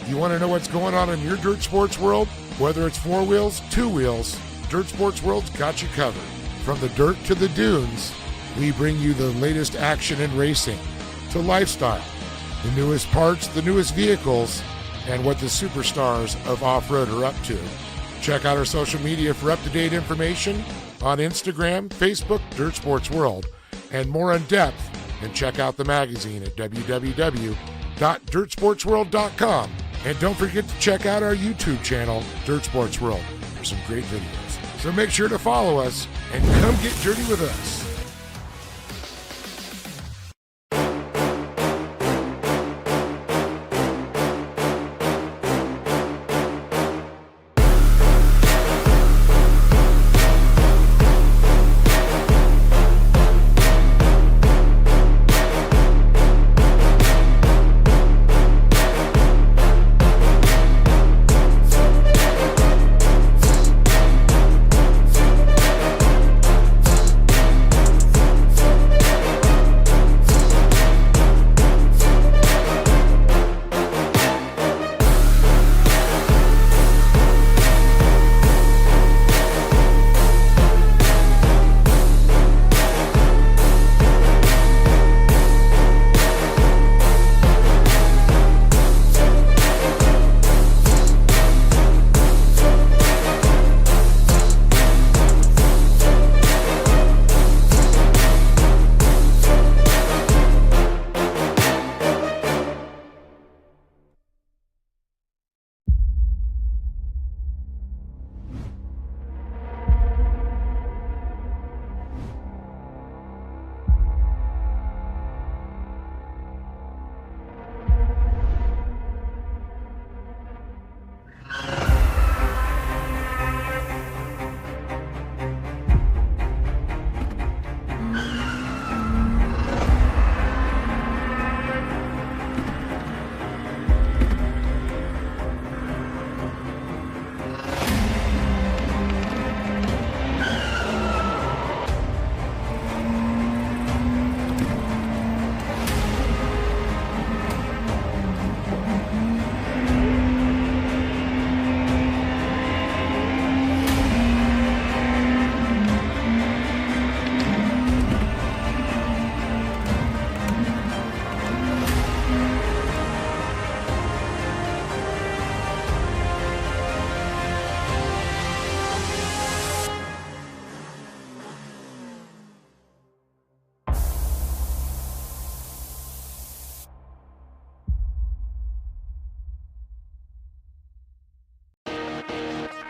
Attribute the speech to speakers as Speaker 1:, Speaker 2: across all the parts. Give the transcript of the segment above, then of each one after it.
Speaker 1: You want to know what's going on in your dirt sports world? Whether it's 4 wheels, 2 wheels, Dirt Sports World's got you covered. From the dirt to the dunes, we bring you the latest action in racing, to lifestyle, the newest parts, the newest vehicles, and what the superstars of off-road are up to. Check out our social media for up-to-date information on Instagram, Facebook, Dirt Sports World, and more in depth. And check out the magazine at www.dirtsportsworld.com. And don't forget to check out our YouTube channel, Dirt Sports World, for some great videos. So make sure to follow us and come get dirty with us.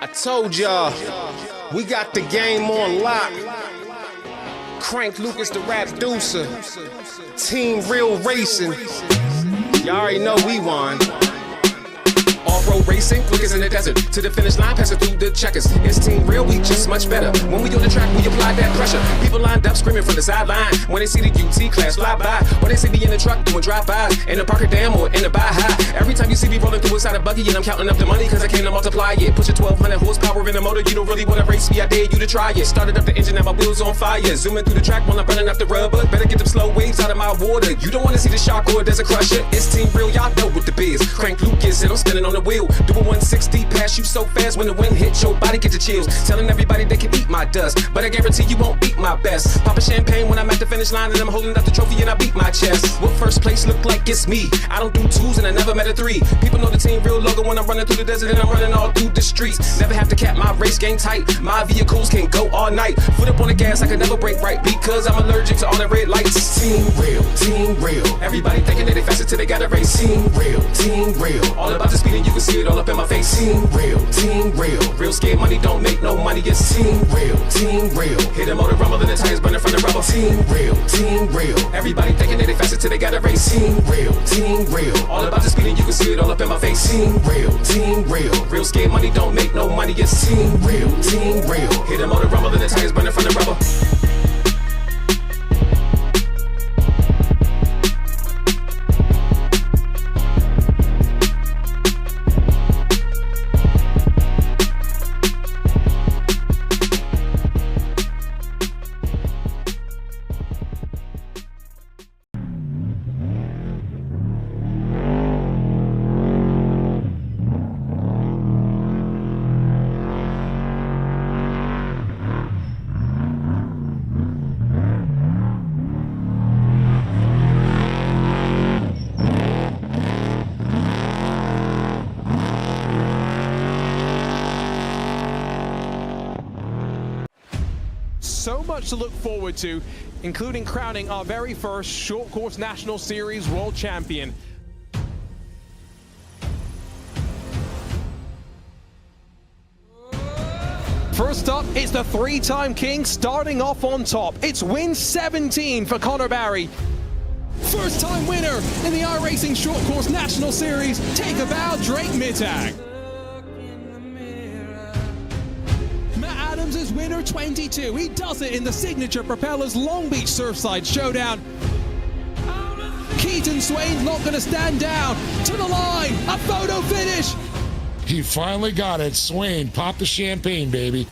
Speaker 2: I told y'all, we got the game on lock. Crank Lucas, the rap deucer. Team Real Racing. Y'all already know we won. Off-road racing, quickest in the desert. To the finish line, passing through the checkers. It's Team Real, we just much better. When we on the track, we apply that pressure. People lined up screaming from the sideline when they see the UT class fly by, or they see me in the truck doing drive-bys in the Parker Dam or in the Baja. Every time you see me rolling through inside a buggy, and I'm counting up the money because I came to multiply it. Push a 1200 horsepower in the motor, you don't really want to race me, I dare you to try it. Started up the engine, now my wheels on fire. Zooming through the track while I'm burning up the rubber. Better get them slow waves out of my water. You don't want to see the shark or there's a crusher. It's Team Real, y'all know what the biz. Crank Lucas and I'm spinning on the wheel. Doing 160, pass you so fast when the wind hits your body, get the chills. Telling everybody they can eat my dust, but I guarantee you won't beat my best. Popping champagne when I'm at the finish line and I'm holding up the trophy and I beat my chest. What first place look like it's me? I don't do 2s and I never met a 3. People know the Team Real logo when I'm running through the desert and I'm running all through the streets. Never have to cap my race game tight. My vehicles can go all night. Foot up on the gas, I can never break right because I'm allergic to all the red lights. Team Real, Team Real. Everybody thinking that they faster till they gotta race. Team Real, Team Real. All about the speed and you can see it all up in my face. Team Real, Team Real. Real scared money don't make no money. It's Team Real, Team Real. Hit the motor rumble and the tires burning from the rubber. Team Real, Team Real. Everybody thinking that they faster till they gotta race. Team Real, Team Real. All about the speed and you can see it all up in my face. Team Real, Team Real. Real scared money don't make no money. It's Team Real, Team Real. Hit the motor rumble and the tires burning from the rubber.
Speaker 3: so much to look forward to, including crowning our very first short course National Series World Champion. First up, it's the three-time king starting off on top. It's win 17 for Connor Barry. First-time winner in the iRacing Short Course National Series. Take a bow, Drake Mittag. Matt Adams is winner 22. He does it in the signature Propellers Long Beach Surfside Showdown. Keaton Swain's not going to stand down. To the line, a photo finish.
Speaker 1: He finally got it. Swain, pop the champagne, baby.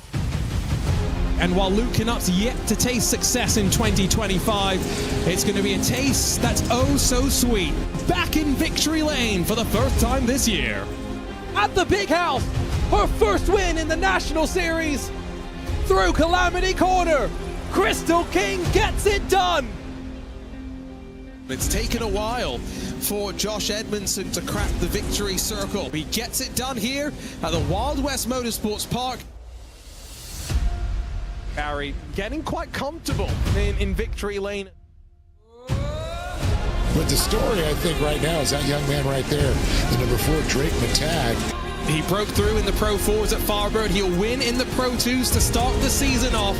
Speaker 3: And while Luke Knupp's yet to taste success in 2025, it's going to be a taste that's oh so sweet. Back in victory lane for the first time this year. At the Big House, her first win in the National Series. Through Calamity Corner, Crystal King gets it done. It's taken a while for Josh Edmondson to crack the victory circle. He gets it done here at the Wild West Motorsports Park. Barry getting quite comfortable in victory lane.
Speaker 1: But the story, I think, right now is that young man right there, the number 4, Drake Mittag.
Speaker 3: He broke through in the Pro 4s at Firebird. He'll win in the Pro 2s to start the season off.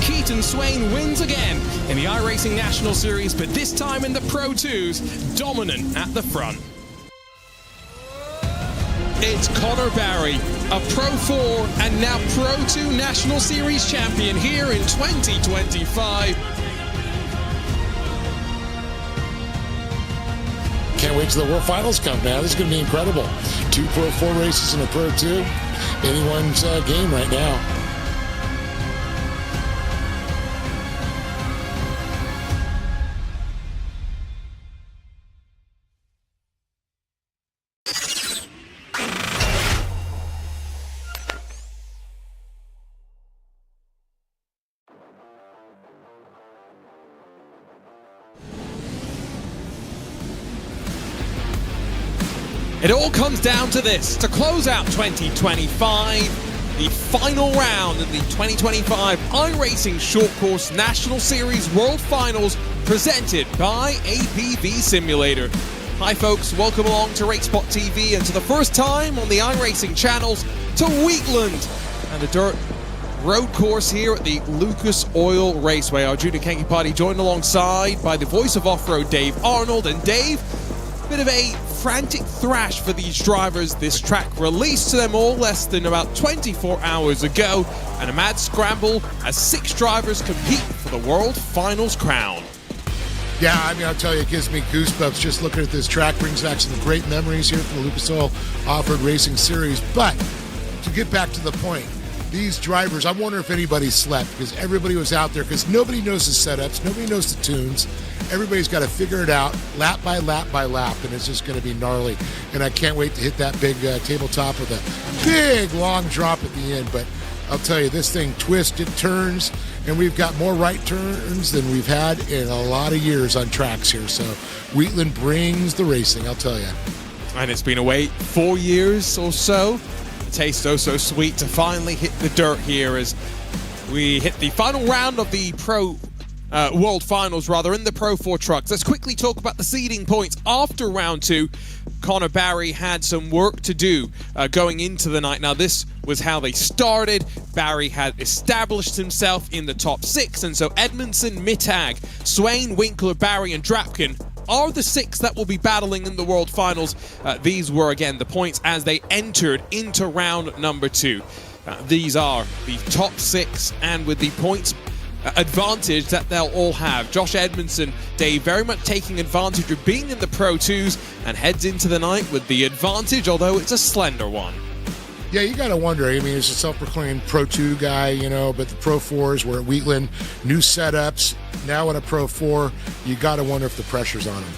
Speaker 3: Keaton Swain wins again in the iRacing National Series, but this time in the Pro 2s, dominant at the front. It's Connor Barry, a Pro 4 and now Pro 2 National Series champion here in 2025.
Speaker 1: Can't wait till the World Finals come, man. This is going to be incredible. 2 Pro 4 races and a Pro 2. Anyone's game right now.
Speaker 3: It all comes down to this. To close out 2025, the final round in the 2025 iRacing Short Course National Series World Finals presented by APV Simulator. Hi folks, welcome along to RaceSpotTV and to the first time on the iRacing channels to Wheatland and the dirt road course here at the Lucas Oil Raceway. Arjuna Kankipati joined alongside by the voice of off-road Dave Arnold. And Dave, bit of a frantic thrash for these drivers. This track released to them all less than about 24 hours ago, and a mad scramble as 6 drivers compete for the World Finals crown.
Speaker 1: Yeah, I mean, I'll tell you, it gives me goosebumps just looking at this track. Brings back some great memories here from the Lucas Oil Off-Road Racing Series. But to get back to the point, these drivers, I wonder if anybody slept, because everybody was out there, because nobody knows the setups, nobody knows the tunes. Everybody's got to figure it out lap by lap by lap, and it's just going to be gnarly. And I can't wait to hit that big tabletop with a big long drop at the end. But I'll tell you, this thing twists, it turns, and we've got more right turns than we've had in a lot of years on tracks here. So Wheatland brings the racing, I'll tell you.
Speaker 3: And it's been away 4 years or so. The taste oh so sweet to finally hit the dirt here as we hit the final round of the World Finals in the Pro 4 trucks. Let's quickly talk about the seeding points after round 2. Connor Barry had some work to do going into the night. Now, this was how they started. Barry had established himself in the top 6, and so Edmondson, Mittag, Swain, Winkler, Barry, and Drapkin are the 6 that will be battling in the World Finals. These were, again, the points as they entered into round number 2. These are the top 6, and with the points advantage that they'll all have. Josh Edmondson, Dave, very much taking advantage of being in the Pro 2s and heads into the night with the advantage, although it's a slender one.
Speaker 1: Yeah, you got to wonder. I mean, he's a self-proclaimed Pro 2 guy, you know, but the Pro 4s were at Wheatland, new setups. Now in a Pro 4, you got to wonder if the pressure's on him.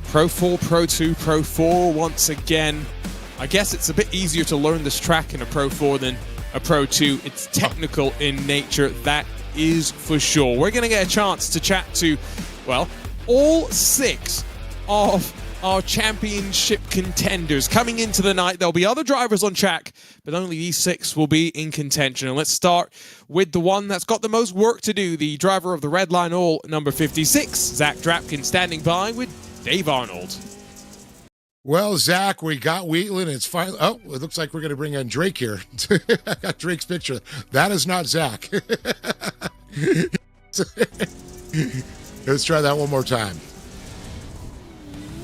Speaker 3: Pro 4, Pro 2, Pro 4 once again. I guess it's a bit easier to learn this track in a Pro 4 than a Pro 2. It's technical in nature, that is for sure. We're going to get a chance to chat to, well, all 6 of our championship contenders. Coming into the night, there'll be other drivers on track, but only these 6 will be in contention. And let's start with the one that's got the most work to do, the driver of the Red Line All, number 56, Zach Drapkin, standing by with Dave Arnold.
Speaker 1: Well, Zach, we got Wheatland. It's finally. Oh, it looks like we're going to bring in Drake here. I got Drake's picture. That is not Zach. Let's try that one more time.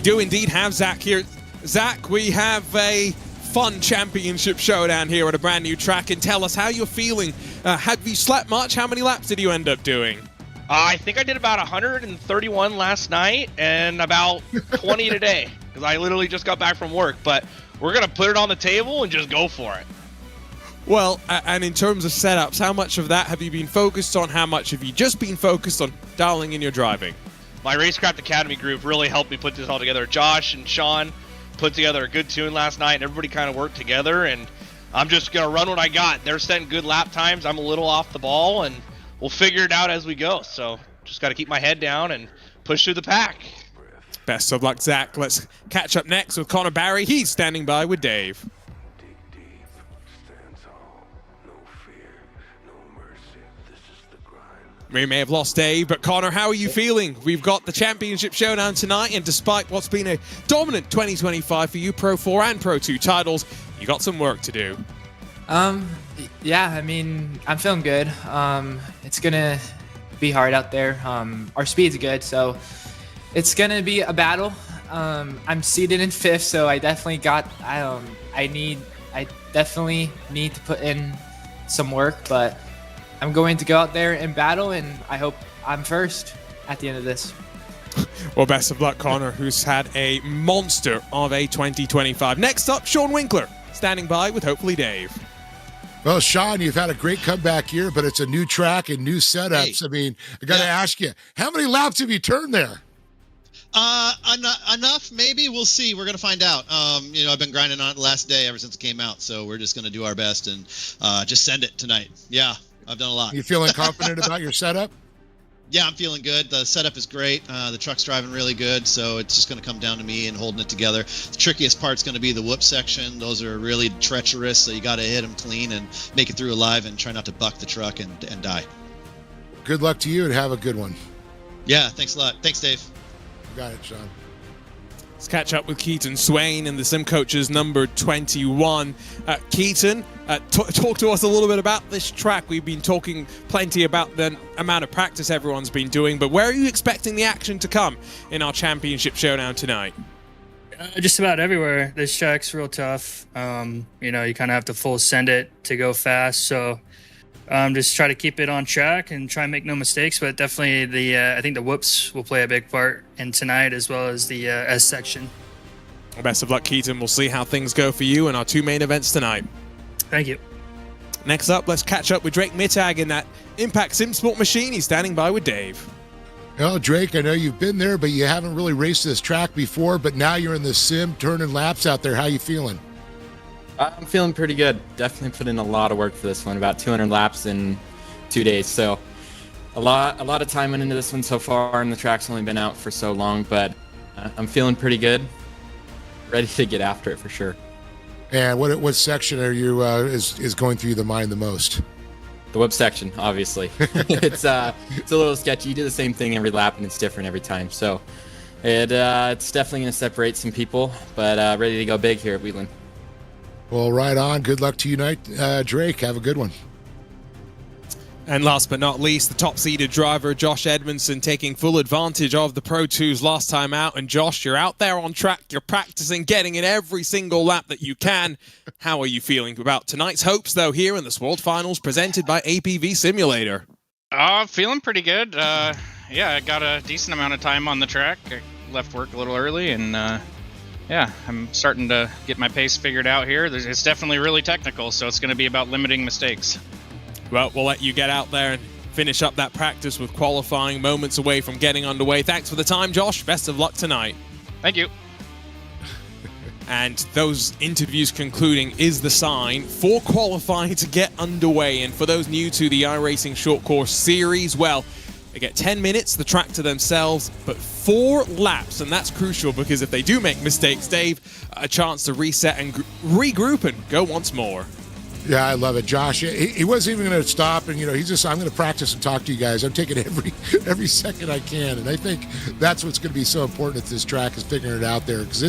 Speaker 3: Do indeed have Zach here. Zach, we have a fun championship showdown here at a brand new track. And tell us how you're feeling. Have you slept much? How many laps did you end up doing?
Speaker 4: I think I did about 131 last night and about 20 today, because I literally just got back from work. But we're going to put it on the table and just go for it.
Speaker 3: Well, and in terms of setups, how much of that have you been focused on? How much have you just been focused on dialing in your driving?
Speaker 4: My Racecraft Academy group really helped me put this all together. Josh and Sean put together a good tune last night, and everybody kind of worked together, and I'm just going to run what I got. They're setting good lap times. I'm a little off the ball, and we'll figure it out as we go. So just got to keep my head down and push through the pack.
Speaker 3: Best of luck, Zach. Let's catch up next with Connor Barry. He's standing by with Dave. We may have lost Dave, but Connor, how are you feeling? We've got the championship showdown tonight, and despite what's been a dominant 2025 for you, Pro 4 and Pro 2 titles, you got some work to do.
Speaker 5: Yeah, I mean, I'm feeling good. It's gonna be hard out there. Our speed's good, so it's gonna be a battle. I'm seated in 5th, so I definitely I definitely need to put in some work, but I'm going to go out there and battle, and I hope I'm first at the end of this.
Speaker 3: Well, best of luck, Connor, who's had a monster of a 2025. Next up, Sean Winkler, standing by with hopefully Dave.
Speaker 1: Well, Sean, you've had a great comeback here, but it's a new track and new setups. Hey, I mean, I got to ask you, how many laps have you turned there?
Speaker 6: Enough, maybe. We'll see. We're going to find out. I've been grinding on it the last day ever since it came out, so we're just going to do our best and just send it tonight. Yeah, I've done a lot.
Speaker 1: You feeling confident about your setup?
Speaker 6: Yeah, I'm feeling good. The setup is great. The truck's driving really good, so it's just going to come down to me and holding it together. The trickiest part's going to be the whoop section. Those are really treacherous, so you got to hit them clean and make it through alive and try not to buck the truck and die.
Speaker 1: Good luck to you and have a good one.
Speaker 6: Yeah, thanks a lot. Thanks, Dave.
Speaker 1: You got it, Sean.
Speaker 3: Let's catch up with Keaton Swain and the Sim Coaches number 21. Keaton, talk to us a little bit about this track. We've been talking plenty about the amount of practice everyone's been doing, but where are you expecting the action to come in our championship showdown tonight?
Speaker 7: Just about everywhere. This track's real tough. You kind of have to full send it to go fast, so just try to keep it on track and try and make no mistakes, but definitely I think the whoops will play a big part in tonight as well as the S section.
Speaker 3: Well, best of luck, Keaton. We'll see how things go for you in our 2 main events tonight.
Speaker 7: Thank you.
Speaker 3: Next up, let's catch up with Drake Mittag in that Impact Sim Sport machine. He's standing by with Dave.
Speaker 1: Well, Drake, I know you've been there, but you haven't really raced this track before, but now you're in the sim turning laps out there. How you feeling?
Speaker 8: I'm feeling pretty good. Definitely put in a lot of work for this one, about 200 laps in 2 days. So a lot of time went into this one so far, and the track's only been out for so long, but I'm feeling pretty good. Ready to get after it for sure.
Speaker 1: And what section are you is going through the mind the most?
Speaker 8: The web section, obviously. It's a little sketchy. You do the same thing every lap, and it's different every time. So it's definitely going to separate some people, but ready to go big here at Wheatland.
Speaker 1: Well, right on. Good luck to you tonight, Drake. Have a good one.
Speaker 3: And last but not least, the top-seeded driver, Josh Edmondson, taking full advantage of the Pro 2's last time out. And Josh, you're out there on track. You're practicing, getting in every single lap that you can. How are you feeling about tonight's hopes, though, here in the World Finals presented by APV Simulator?
Speaker 9: Feeling pretty good. Yeah, I got a decent amount of time on the track. I left work a little early, and yeah, I'm starting to get my pace figured out here. It's definitely really technical, so it's going to be about limiting mistakes.
Speaker 3: Well, we'll let you get out there and finish up that practice with qualifying moments away from getting underway. Thanks for the time, Josh. Best of luck tonight.
Speaker 9: Thank you.
Speaker 3: And those interviews concluding is the sign for qualifying to get underway. And for those new to the iRacing Short Course Series, well, They get 10 minutes, the track to themselves, but 4 laps, and that's crucial because if they do make mistakes, Dave, a chance to reset and regroup and go once more.
Speaker 1: Yeah, I love it. Josh, he wasn't even going to stop, and he's just, I'm going to practice and talk to you guys. I'm taking every second I can, and I think that's what's going to be so important at this track is figuring it out there because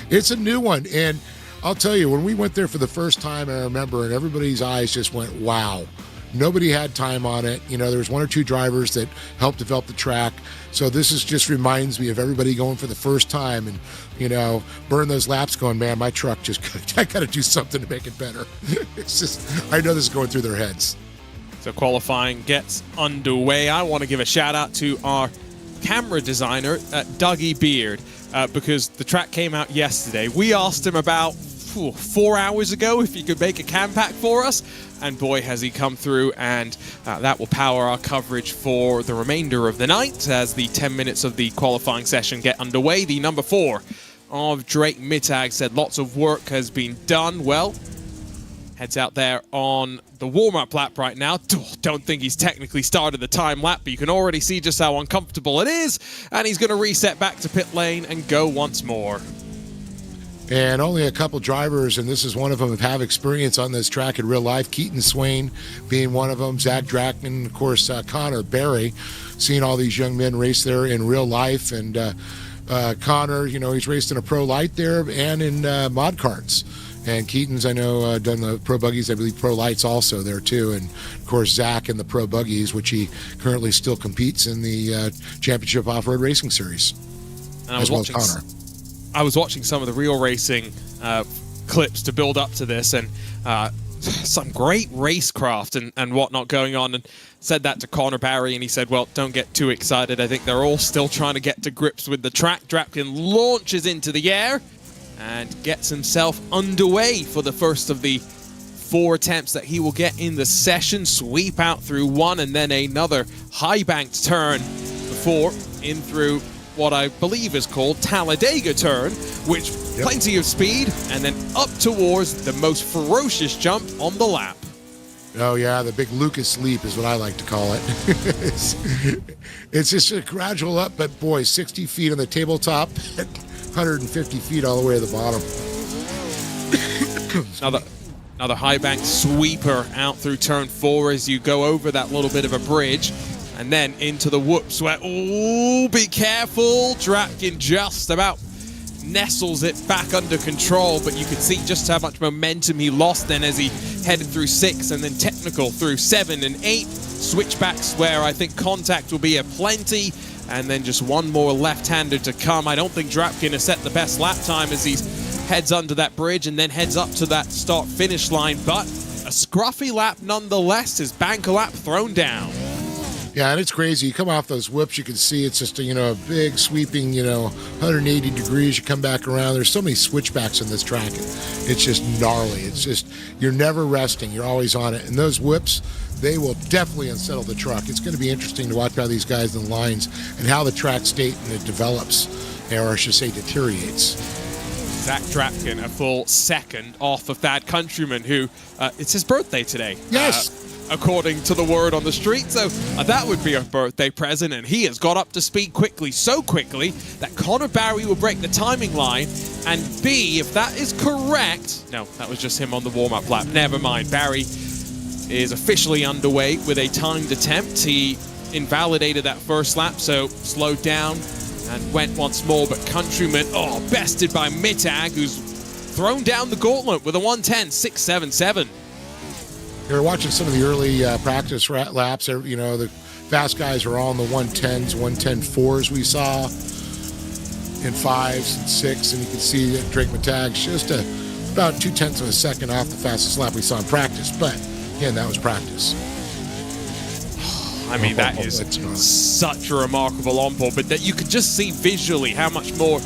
Speaker 1: it's a new one. And I'll tell you, when we went there for the first time, I remember, and everybody's eyes just went, wow. Nobody had time on it. There was 1 or 2 drivers that helped develop the track. So this just reminds me of everybody going for the first time and, burn those laps going, man, my truck I got to do something to make it better. It's just, I know this is going through their heads.
Speaker 3: So qualifying gets underway. I want to give a shout out to our camera designer, Dougie Beard, because the track came out yesterday. We asked him about 4 hours ago if he could make a cam pack for us. And boy, has he come through, and that will power our coverage for the remainder of the night as the 10 minutes of the qualifying session get underway. The number 4 of Drake Mittag said lots of work has been done. Well, heads out there on the warm-up lap right now. Don't think he's technically started the time lap, but you can already see just how uncomfortable it is. And he's going to reset back to pit lane and go once more.
Speaker 1: And only a couple drivers, and this is one of them, have experience on this track in real life. Keaton Swain being one of them. Zach Drackman, of course, Connor Barry, seeing all these young men race there in real life. And Connor, he's raced in a pro light there and in mod karts. And Keaton's, I know, done the pro buggies, I believe pro lights also there too. And of course, Zach in the pro buggies, which he currently still competes in the Championship Off-Road Racing Series.
Speaker 3: And I was watching some of the real racing clips to build up to this, and some great racecraft and whatnot going on, and said that to Connor Barry, and he said, well, don't get too excited. I think they're all still trying to get to grips with the track. Drapkin launches into the air and gets himself underway for the first of the 4 attempts that he will get in the session. Sweep out through 1 and then another high-banked turn before in through what I believe is called Talladega turn, which plenty of speed, and then up towards the most ferocious jump on the lap.
Speaker 1: Oh yeah, the big Lucas leap is what I like to call it. It's just a gradual up, but boy, 60 feet on the tabletop, 150 feet all the way to the bottom.
Speaker 3: Another high bank sweeper out through turn 4 as you go over that little bit of a bridge. And then into the whoops where, oh, be careful. Drapkin just about nestles it back under control, but you could see just how much momentum he lost then as he headed through 6 and then technical through 7 and 8. Switchbacks where I think contact will be aplenty, and then just one more left-hander to come. I don't think Drapkin has set the best lap time as he heads under that bridge and then heads up to that start-finish line, but a scruffy lap nonetheless. His banker lap thrown down.
Speaker 1: Yeah, and it's crazy. You come off those whoops, you can see it's just a big sweeping 180 degrees. You come back around. There's so many switchbacks in this track. It's just gnarly. It's just, you're never resting. You're always on it. And those whips, they will definitely unsettle the truck. It's going to be interesting to watch how these guys in the lines and how the track state and it develops, or I should say deteriorates.
Speaker 3: Zach Drapkin, a full second off of Thad Countryman, who it's his birthday today.
Speaker 1: Yes.
Speaker 3: According to the word on the street. So that would be a birthday present, and he has got up to speed quickly, so quickly that Connor Barry will break the timing line. And B, if that is correct, no, that was just him on the warm-up lap. Never mind. Barry is officially underway with a timed attempt. He invalidated that first lap, so slowed down and went once more. But Countryman, bested by Mittag, who's thrown down the gauntlet with a 1:10.677.
Speaker 1: You're watching some of the early practice laps. The fast guys are all in the 110s, 110.4s we saw in 5s and 6s, and you can see that Drake Mittag's just about 0.2 of a second off the fastest lap we saw in practice. But again, that was practice.
Speaker 3: I mean, that is such a remarkable on-board, but that you could just see visually how much more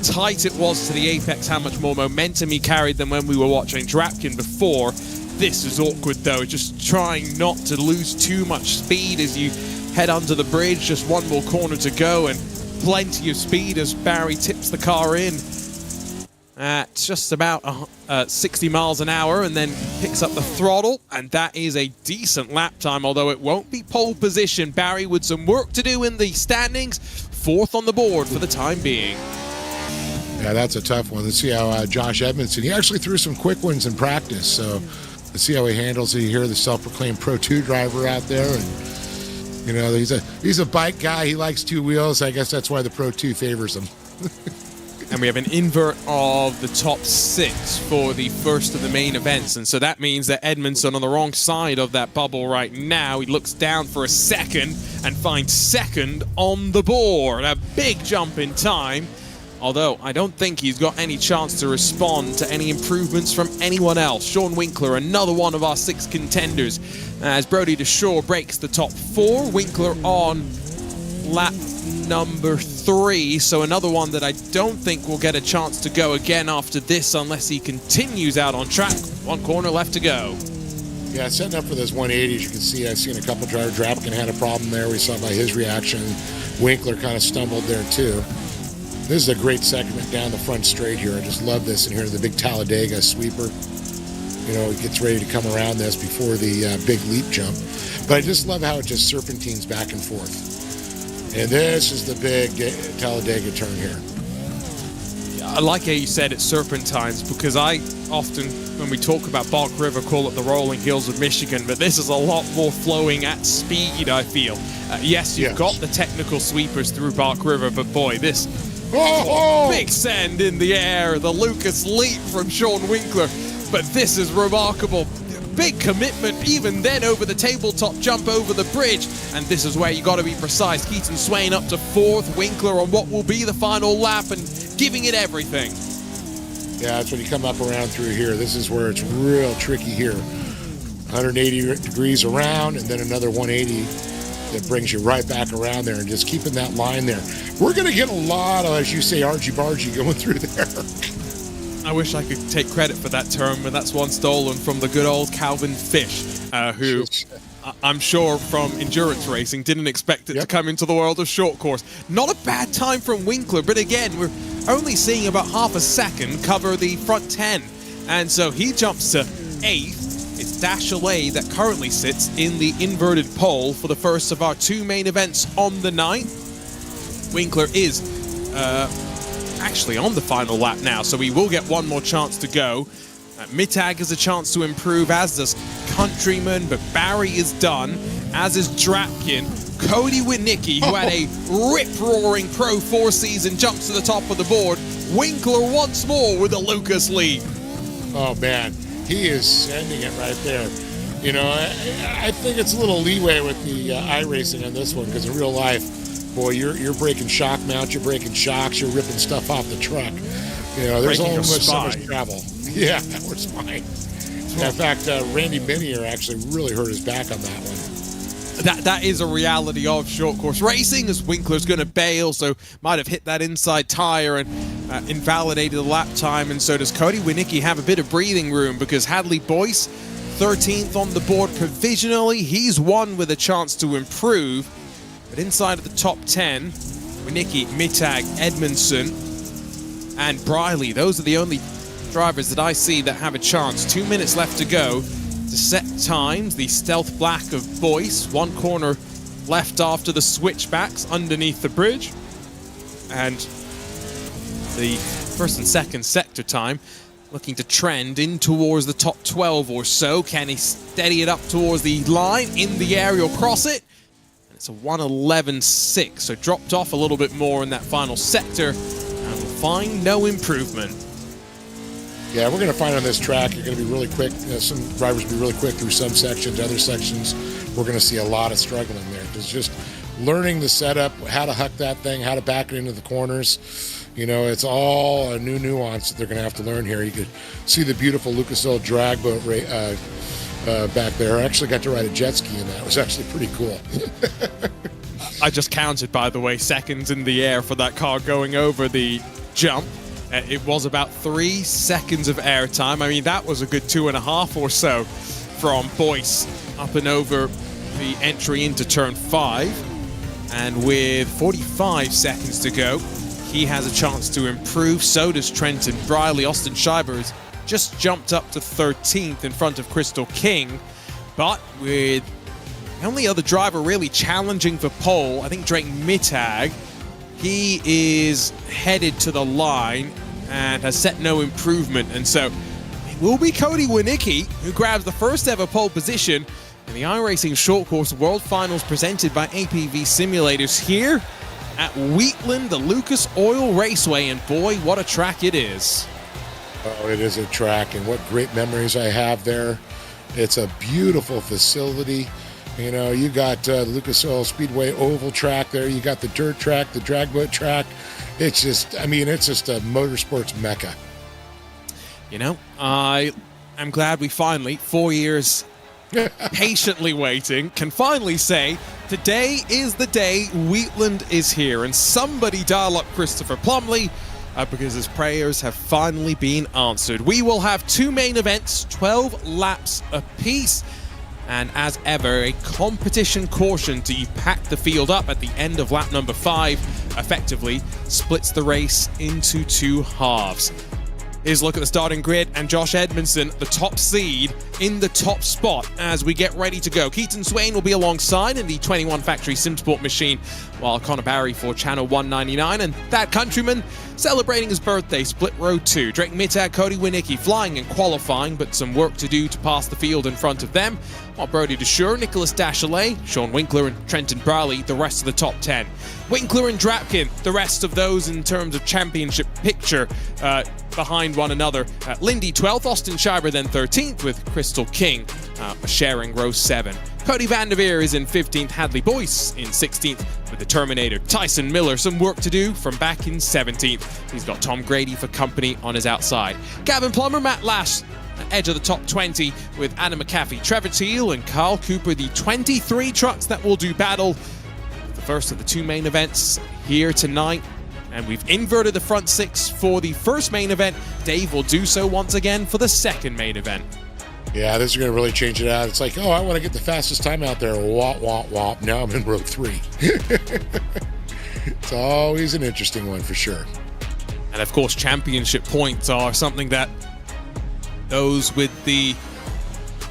Speaker 3: tight it was to the apex, how much more momentum he carried than when we were watching Drapkin before. This is awkward though, just trying not to lose too much speed as you head under the bridge. Just one more corner to go and plenty of speed as Barry tips the car in. at just about 60 miles an hour and then picks up the throttle, and that is a decent lap time, although it won't be pole position. Barry with some work to do in the standings, 4th on the board for the time being.
Speaker 1: Yeah, that's a tough one. Let's see how Josh Edmondson, he actually threw some quick ones in practice, so let's see how he handles it here, the self-proclaimed Pro 2 driver out there. And you know, he's a bike guy, he likes 2 wheels. I guess that's why the Pro 2 favors him.
Speaker 3: And we have an invert of the top 6 for the first of the main events. And so that means that Edmondson on the wrong side of that bubble right now. He looks down for a second and finds 2nd on the board. A big jump in time. Although I don't think he's got any chance to respond to any improvements from anyone else. Sean Winkler, another one of our 6 contenders. As Brody DeShore breaks the top 4. Winkler on lap number 3, so another one that I don't think will get a chance to go again after this unless he continues out on track. 1 corner left to go.
Speaker 1: Yeah, setting up for those 180s, you can see I've seen a couple drivers. Drapkin had a problem there. We saw by his reaction. Winkler kind of stumbled there too. This is a great segment down the front straight here. I just love this in here, the big Talladega sweeper. You know, he gets ready to come around this before the big leap jump. But I just love how it just serpentines back and forth. And this is the big Talladega turn here.
Speaker 3: I like how you said it serpentines, because I often, when we talk about Bark River, call it the rolling hills of Michigan, but this is a lot more flowing at speed, I feel. Yes, you've got the technical sweepers through Bark River, but boy, this big send in the air, the Lucas leap from Sean Winkler. But this is remarkable. Big commitment even then over the tabletop jump over the bridge, and this is where you got to be precise. Keaton Swain up to 4th, Winkler on what will be the final lap and giving it everything.
Speaker 1: Yeah, that's when you come up around through here. This is where it's real tricky here. 180 degrees around and then another 180 that brings you right back around there, and just keeping that line there. We're going to get a lot of, as you say, argy-bargy going through there.
Speaker 3: I wish I could take credit for that term, but that's one stolen from the good old Calvin Fish, who I'm sure from endurance racing didn't expect it to come into the world of short course. Not a bad time from Winkler, but again, we're only seeing about half a second cover the front 10. And so he jumps to 8th. It's Dashley that currently sits in the inverted pole for the first of our 2 main events on the 9th. Winkler is actually on the final lap now, so we will get one more chance to go. Mittag has a chance to improve, as does Countryman, but Barry is done, as is Drapkin. Cody Winicki, who had a rip-roaring Pro 4 season, jumps to the top of the board. Winkler once more with a Lucas lead.
Speaker 1: Oh man, he is sending it right there. You know, I think it's a little leeway with the iRacing on this one, because in real life, boy, you're breaking shock mounts, you're breaking shocks, you're ripping stuff off the truck. You know, there's almost so much travel. Yeah, or spine. Yeah, in fact, Randy Minier actually really hurt his back on that one.
Speaker 3: That is a reality of short course racing, as Winkler's going to bail, so might have hit that inside tire and invalidated the lap time, and so does Cody Winicki have a bit of breathing room, because Hadley Boyce, 13th on the board provisionally. He's one with a chance to improve. But inside of the top 10, Winicki, Mittag, Edmondson, and Briley. Those are the only drivers that I see that have a chance. 2 minutes left to go to set times. The stealth black of Boyce. 1 corner left after the switchbacks underneath the bridge. And the first and second sector time looking to trend in towards the top 12 or so. Can he steady it up towards the line? In the air, he'll cross it. It's a 1:11.6, so dropped off a little bit more in that final sector, and we'll find no improvement.
Speaker 1: Yeah, we're going to find on this track, you're going to be really quick. Some drivers will be really quick through some sections. Other sections, we're going to see a lot of struggling there. It's just learning the setup, how to huck that thing, how to back it into the corners. You know, it's all a new nuance that they're going to have to learn here. You could see the beautiful Lucas Oil drag boat back there. I actually got to ride a jet ski in that. It was actually pretty cool.
Speaker 3: I just counted, by the way, seconds in the air for that car going over the jump. It was about 3 seconds of air time. I mean, that was a good 2.5 or so from Boyce up and over the entry into turn 5. And with 45 seconds to go, he has a chance to improve. So does Trenton Briley. Austin Schreiber has just jumped up to 13th in front of Crystal King. But with the only other driver really challenging for pole, I think Drake Mittag, he is headed to the line and has set no improvement. And so it will be Cody Winicki who grabs the first ever pole position in the iRacing Short Course World Finals presented by APV Simulators here at Wheatland, the Lucas Oil Raceway. And boy, what a track it is.
Speaker 1: Oh, it is a track, and what great memories I have there. It's a beautiful facility. You know, you got Lucas Oil Speedway oval track there. You got the dirt track, the drag boat track. It's just, I mean, it's just a motorsports mecca.
Speaker 3: You know, I'm glad we finally, 4 years patiently waiting, can finally say today is the day Wheatland is here. And somebody dial up Christopher Plumley because his prayers have finally been answered. We will have 2 main events, 12 laps apiece. And as ever, a competition caution to pack the field up at the end of lap number 5 effectively splits the race into 2 halves. Here's a look at the starting grid, and Josh Edmondson, the top seed, in the top spot as we get ready to go. Keaton Swain will be alongside in the 21 Factory SimSport machine, while Connor Barry for Channel 199, and that countryman celebrating his birthday, split row 2. Drake Mittag, Cody Winicki flying and qualifying, but some work to do to pass the field in front of them, while Brody Desure, Nicholas Dachelet, Sean Winkler and Trenton Briley, the rest of the top 10. Winkler and Drapkin, the rest of those in terms of championship picture behind one another. Lindy 12th, Austin Schreiber then 13th, with Crystal King sharing row 7. Cody Vanderveer is in 15th, Hadley Boyce in 16th with the Terminator. Tyson Miller, some work to do from back in 17th. He's got Tom Grady for company on his outside. Gavin Plummer, Matt Lash, edge of the top 20 with Adam McAfee, Trevor Teal and Carl Cooper, the 23 trucks that will do battle. The first of the 2 main events here tonight. And we've inverted the front 6 for the first main event. Dave will do so once again for the second main event.
Speaker 1: Yeah, this is going to really change it out. It's like, oh, I want to get the fastest time out there. Womp, womp, womp. Now I'm in row 3. It's always an interesting one for sure.
Speaker 3: And of course, championship points are something that those with the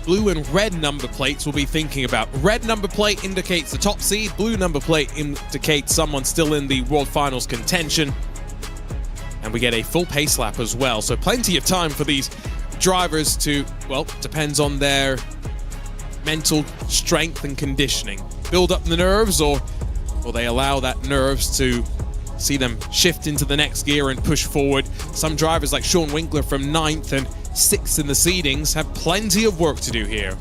Speaker 3: blue and red number plates will be thinking about. Red number plate indicates the top seed. Blue number plate indicates someone still in the World Finals contention. And we get a full pace lap as well. So plenty of time for these drivers to, well, depends on their mental strength and conditioning. Build up the nerves, or will they allow that nerves to see them shift into the next gear and push forward? Some drivers like Sean Winkler from 9th and 6th in the seedings have plenty of work to do here.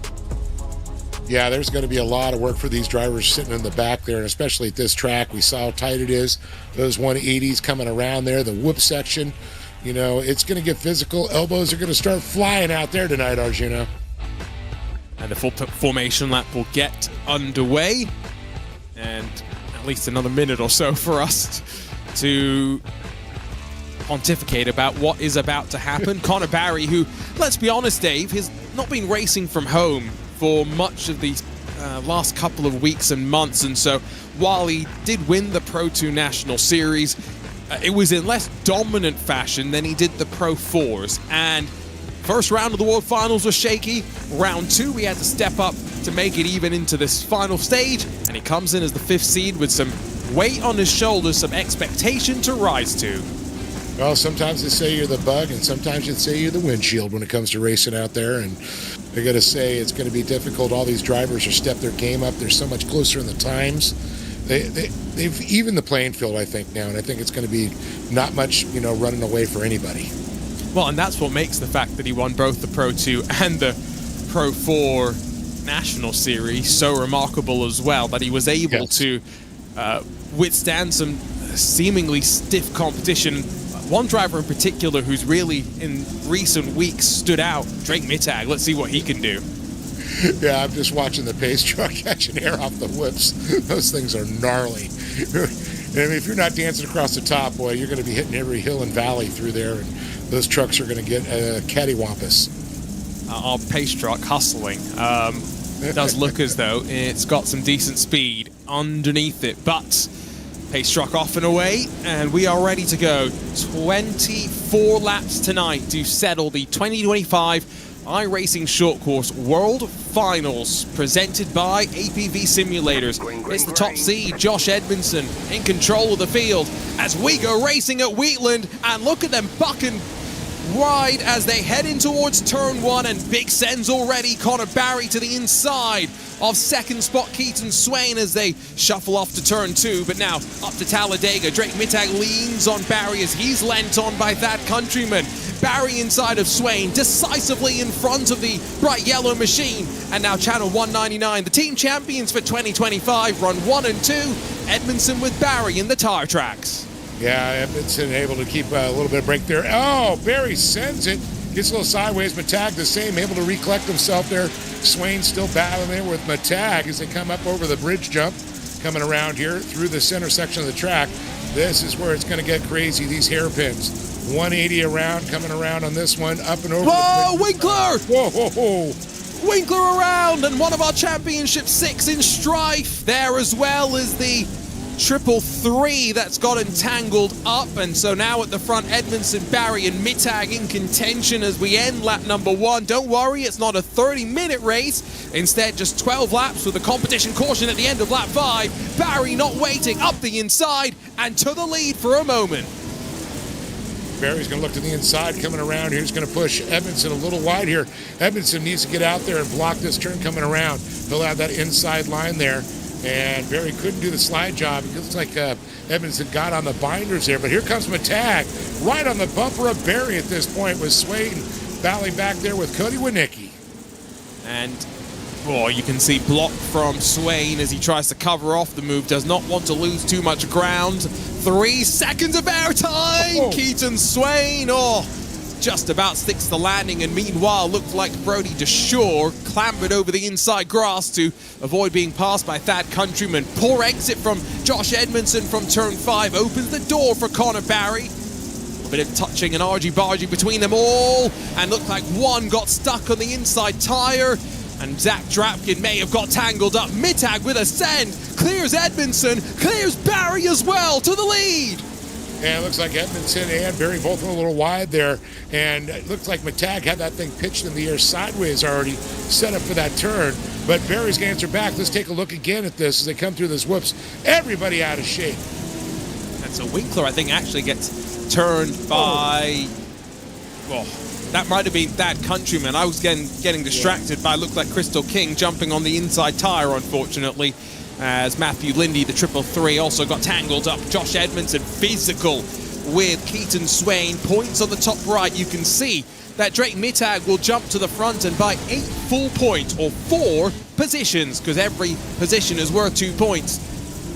Speaker 1: Yeah, there's going to be a lot of work for these drivers sitting in the back there, and especially at this track. We saw how tight it is. Those 180s coming around there, the whoop section. You know, it's going to get physical. Elbows are going to start flying out there tonight, Arjuno.
Speaker 3: And the full formation lap will get underway. And at least another minute or so for us to pontificate about what is about to happen. Connor Barry, who, let's be honest, Dave, has not been racing from home for much of the last couple of weeks and months. And so while he did win the Pro 2 National Series, it was in less dominant fashion than he did the Pro 4s. And first round of the World Finals was shaky. Round 2, he had to step up to make it even into this final stage. And he comes in as the 5th seed with some weight on his shoulders, some expectation to rise to.
Speaker 1: Well, sometimes they say you're the bug, and sometimes they say you're the windshield when it comes to racing out there. And they're going to say it's going to be difficult. All these drivers are stepped their game up. They're so much closer in the times. They've evened the playing field, I think, now, and I think it's going to be not much, running away for anybody.
Speaker 3: Well, and that's what makes the fact that he won both the Pro 2 and the Pro 4 National Series so remarkable as well, that he was able to withstand some seemingly stiff competition. One driver in particular who's really, in recent weeks, stood out, Drake Mittag. Let's see what he can do.
Speaker 1: Yeah, I'm just watching the pace truck catching air off the whips. Those things are gnarly. I mean, if you're not dancing across the top, boy, you're going to be hitting every hill and valley through there, and those trucks are going to get cattywampus.
Speaker 3: Our pace truck hustling. It does look as though it's got some decent speed underneath it, but Pace truck off and away, and we are ready to go. 24 laps tonight to settle the 2025 iRacing Short Course World Finals, presented by APV Simulators. It's the top seed, Josh Edmondson, in control of the field as we go racing at Wheatland, and look at them bucking wide as they head in towards turn 1, and big sends already. Connor Barry to the inside of second spot Keaton Swain as they shuffle off to turn 2, but now up to Talladega. Drake Mittag leans on Barry as he's lent on by that countryman. Barry inside of Swain, decisively in front of the bright yellow machine. And now Channel 199, the team champions for 2025, run 1 and 2. Edmondson with Barry in the tire tracks.
Speaker 1: Yeah, Edmondson able to keep a little bit of break there. Oh, Barry sends it. Gets a little sideways. Mittag the same, able to recollect himself there. Swain still battling there with Mittag as they come up over the bridge jump, coming around here through the center section of the track. This is where it's going to get crazy, these hairpins. 180 around, coming around on this one, up and over.
Speaker 3: Whoa, Winkler!
Speaker 1: Whoa, whoa, whoa.
Speaker 3: Winkler around, and one of our championship 6 in strife there, as well as the 333 that's got entangled up. And so now at the front, Edmondson, Barry and Mittag in contention as we end lap number 1. Don't worry, it's not a 30-minute race, instead just 12 laps with a competition caution at the end of lap 5. Barry not waiting, up the inside and to the lead for a moment.
Speaker 1: Barry's going to look to the inside, coming around here. He's going to push Edmondson a little wide here. Edmondson needs to get out there and block this turn coming around. He'll have that inside line there. And Barry couldn't do the slide job. It looks like Edmondson got on the binders there. But here comes Mittag, right on the bumper of Barry at this point, with Swain battling back there with Cody Winicki.
Speaker 3: And you can see block from Swain as he tries to cover off the move. Does not want to lose too much ground. 3 seconds of airtime. Keaton Swain, just about sticks the landing, and meanwhile looked like Brody DeShore clambered over the inside grass to avoid being passed by Thad Countryman. Poor exit from Josh Edmondson from turn 5 opens the door for Connor Barry. A bit of touching and argy-bargy between them all, and looked like one got stuck on the inside tire, and Zach Drapkin may have got tangled up. Mittag with a send, clears Edmondson, clears Barry as well to the lead.
Speaker 1: And it looks like Edmondson and Barry both went a little wide there. And it looks like Mittag had that thing pitched in the air sideways already, set up for that turn. But Barry's going to answer back. Let's take a look again at this as they come through this whoops. Everybody out of shape.
Speaker 3: And so Winkler, I think, actually gets turned by... that might have been that Countryman. I was getting distracted by, looked like Crystal King jumping on the inside tire, unfortunately, as Matthew Lindy, the 333, also got tangled up. Josh Edmondson physical with Keaton Swain. Points on the top right. You can see that Drake Mittag will jump to the front and by 8 full points, or 4 positions, because every position is worth 2 points.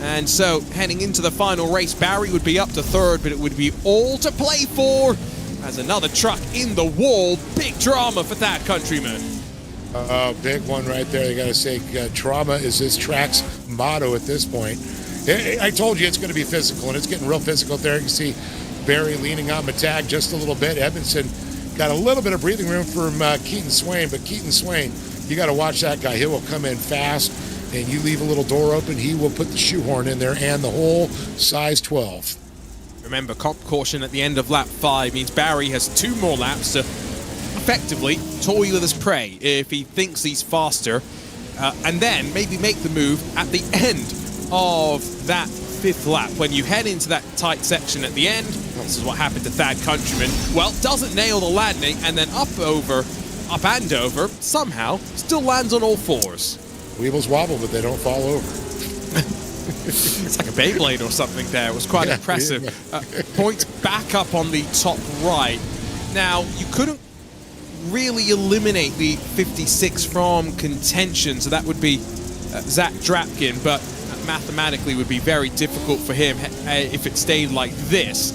Speaker 3: And so heading into the final race, Barry would be up to 3rd, but it would be all to play for as another truck in the wall. Big drama for that Countryman.
Speaker 1: Big one right there. They got to say, trauma is this track's motto at this point. I told you it's going to be physical, and it's getting real physical there. You can see Barry leaning on Mittag just a little bit. Edmondson got a little bit of breathing room from Keaton Swain, but Keaton Swain, you got to watch that guy. He will come in fast, and you leave a little door open, he will put the shoehorn in there and the whole size 12.
Speaker 3: Remember, comp caution at the end of lap 5 means Barry has 2 more laps to effectively toy with his prey if he thinks he's faster, and then maybe make the move at the end of that 5th lap. When you head into that tight section at the end, this is what happened to Thad Countryman. Well, doesn't nail the landing, and then up and over, somehow still lands on all 4s.
Speaker 1: Weebles wobble, but they don't fall over.
Speaker 3: It's like a Beyblade or something there. It was quite impressive. Points back up on the top right. Now, you couldn't really eliminate the 56 from contention, so that would be Zach Drapkin, but mathematically would be very difficult for him if it stayed like this.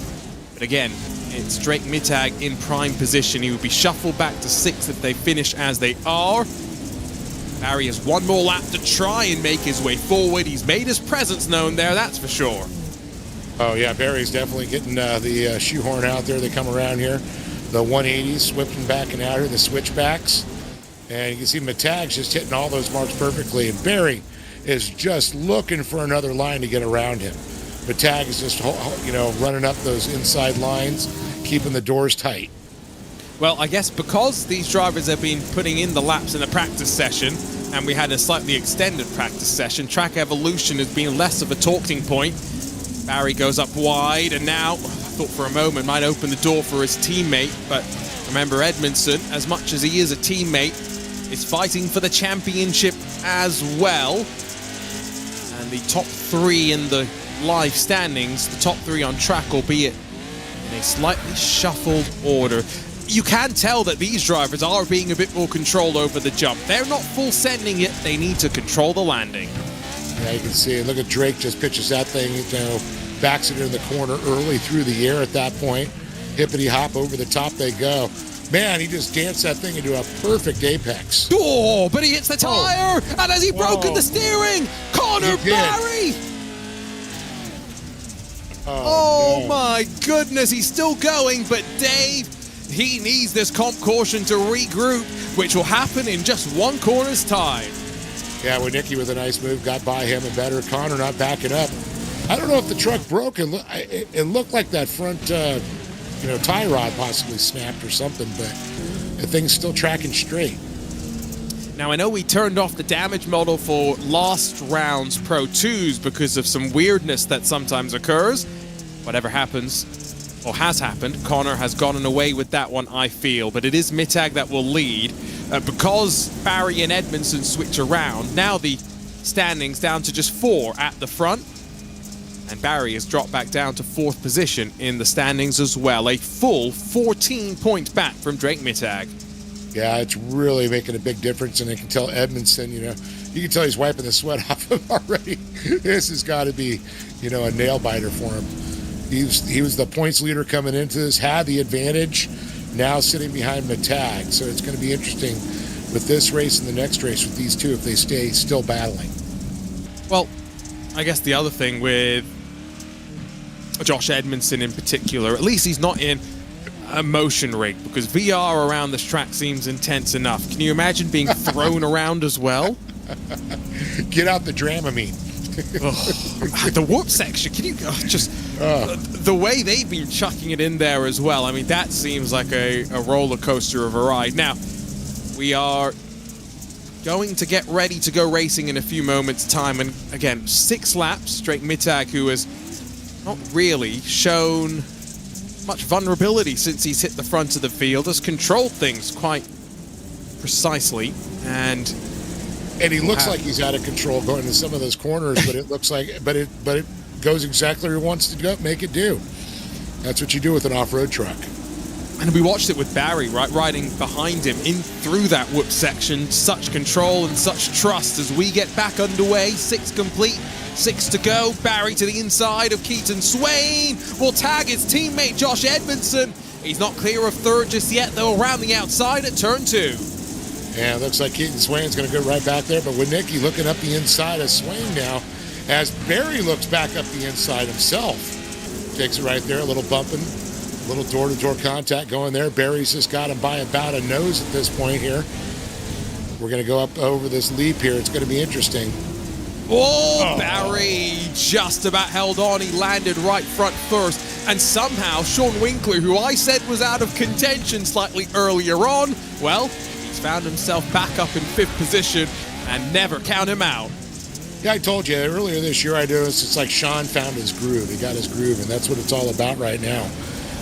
Speaker 3: But again, it's Drake Mittag in prime position. He would be shuffled back to 6th if they finish as they are. Barry has 1 more lap to try and make his way forward. He's made his presence known there, that's for sure.
Speaker 1: Oh yeah, Barry's definitely getting the shoehorn out there. They come around here. The 180s, whipping back and out here, the switchbacks. And you can see Mittag's just hitting all those marks perfectly. And Barry is just looking for another line to get around him. Matag is just, running up those inside lines, keeping the doors tight.
Speaker 3: Well, I guess because these drivers have been putting in the laps in a practice session, and we had a slightly extended practice session, track evolution has been less of a talking point. Barry goes up wide, and now, I thought for a moment, might open the door for his teammate, but remember Edmondson, as much as he is a teammate, is fighting for the championship as well. And the top 3 in the live standings, the top 3 on track, albeit in a slightly shuffled order. You can tell that these drivers are being a bit more controlled over the jump. They're not full sending it, they need to control the landing.
Speaker 1: Yeah, you can see it. Look at Drake just pitches that thing, backs it in the corner early through the air at that point. Hippity hop, over the top they go. Man, he just danced that thing into a perfect apex.
Speaker 3: Oh, but he hits the tire, and has he broken the steering? Connor Barry! Oh, my goodness, he's still going, but Dave, he needs this comp caution to regroup, which will happen in just 1 corner's time.
Speaker 1: Yeah, when Nicky with a nice move got by him and better. Connor not backing up. I don't know if the truck broke. It looked like that front, tie rod possibly snapped or something, but the thing's still tracking straight.
Speaker 3: Now, I know we turned off the damage model for last round's Pro 2s because of some weirdness that sometimes occurs. Whatever happens, or has happened, Connor has gotten away with that one, I feel. But it is Mittag that will lead. Because Barry and Edmondson switch around, now the standings down to just 4 at the front. And Barry has dropped back down to 4th position in the standings as well. A full 14 points back from Drake Mittag.
Speaker 1: Yeah, it's really making a big difference, and I can tell Edmondson, you can tell he's wiping the sweat off him already. This has got to be, a nail biter for him. He was the points leader coming into this, had the advantage, now sitting behind Mittag. So it's going to be interesting with this race and the next race with these two if they stay still battling.
Speaker 3: Well, I guess the other thing with Josh Edmondson in particular, at least he's not in a motion rig, because VR around this track seems intense enough. Can you imagine being thrown around as well?
Speaker 1: Get out the Dramamine.
Speaker 3: The whoop section, can you the way they've been chucking it in there as well. I mean, that seems like a roller coaster of a ride. Now, we are going to get ready to go racing in a few moments' time, and again, 6 laps. Drake Mittag, who has not really shown much vulnerability since he's hit the front of the field, has controlled things quite precisely, and
Speaker 1: he looks like he's out of control going into some of those corners, but it looks like, but it goes exactly where he wants to go, make it do. That's what you do with an off-road truck.
Speaker 3: And we watched it with Barry, right, riding behind him in through that whoop section. Such control and such trust as we get back underway. 6 complete, 6 to go. Barry to the inside of Keaton Swain will tag his teammate Josh Edmondson. He's not clear of 3rd just yet, though, around the outside at turn 2.
Speaker 1: Yeah, it looks like Keaton Swain's going to go right back there, but with Nicky looking up the inside of Swain now, as Barry looks back up the inside himself. Takes it right there, a little bumping, a little door-to-door contact going there. Barry's just got him by about a nose at this point here. We're going to go up over this leap here. It's going to be interesting.
Speaker 3: Oh, Barry just about held on. He landed right front first. And somehow Sean Winkler, who I said was out of contention slightly earlier on, well, he's found himself back up in 5th position, and never count him out.
Speaker 1: Yeah, I told you earlier this year I do this. It's like Sean found his groove. He got his groove, and that's what it's all about right now.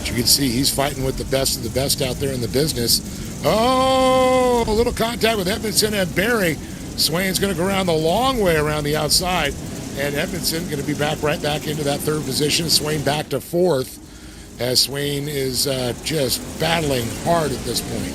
Speaker 1: As you can see, he's fighting with the best of the best out there in the business. Oh, a little contact with Edmondson and Barry. Swain's going to go around the long way around the outside, and Edmondson going to be right back into that 3rd position. Swain back to 4th, as Swain is just battling hard at this point.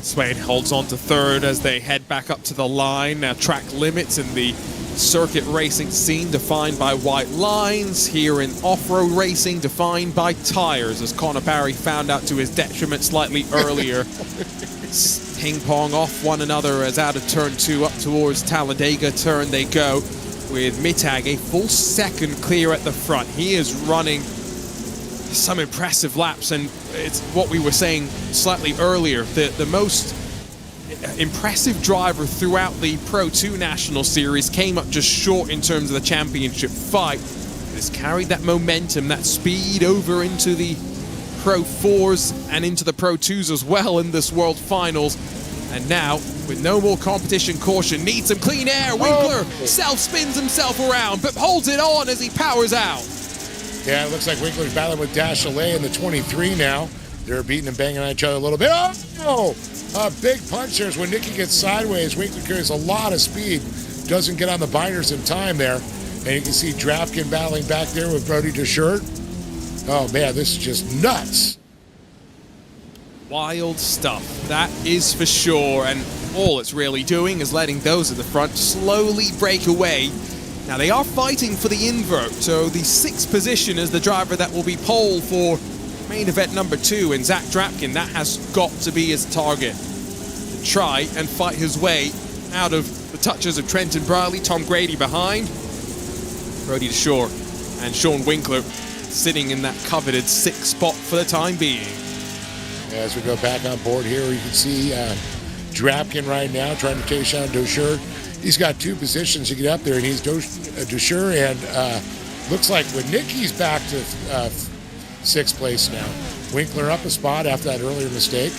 Speaker 3: Swain holds on to 3rd as they head back up to the line. Now, track limits in the circuit racing scene defined by white lines. Here in off-road racing, defined by tires, as Connor Barry found out to his detriment slightly earlier. Ping-pong off one another as out of turn 2 up towards Talladega turn they go, with Mittag a full 2nd clear at the front. He is running some impressive laps, and it's what we were saying slightly earlier, the most impressive driver throughout the Pro 2 National Series came up just short in terms of the championship fight. has carried that momentum, that speed over into the Pro 4s and into the Pro 2s as well in this World Finals. And now, with no more competition caution, needs some clean air. Winkler self-spins himself around, but holds it on as he powers out.
Speaker 1: Yeah, it looks like Winkler's battling with Dash Alley in the 23 now. They're beating and banging on each other a little bit. Oh, a big punch there when Nicky gets sideways. Winkler carries a lot of speed. Doesn't get on the binders in time there. And you can see Drapkin battling back there with Brody DeShirt. Oh, man, this is just nuts.
Speaker 3: Wild stuff, that is for sure. And all it's really doing is letting those at the front slowly break away. Now, they are fighting for the invert. So the 6th position is the driver that will be pole for main event number 2. And Zach Drapkin, that has got to be his target. To try and fight his way out of the touches of Trenton Briley, Tom Grady behind, Brody DeShore, and Sean Winkler sitting in that coveted 6th spot for the time being.
Speaker 1: As we go back on board here, you can see Drapkin right now trying to chase down DeShore. He's got 2 positions to get up there, and he's DeShore, and looks like when Nicky's back to 6th place now. Winkler up a spot after that earlier mistake.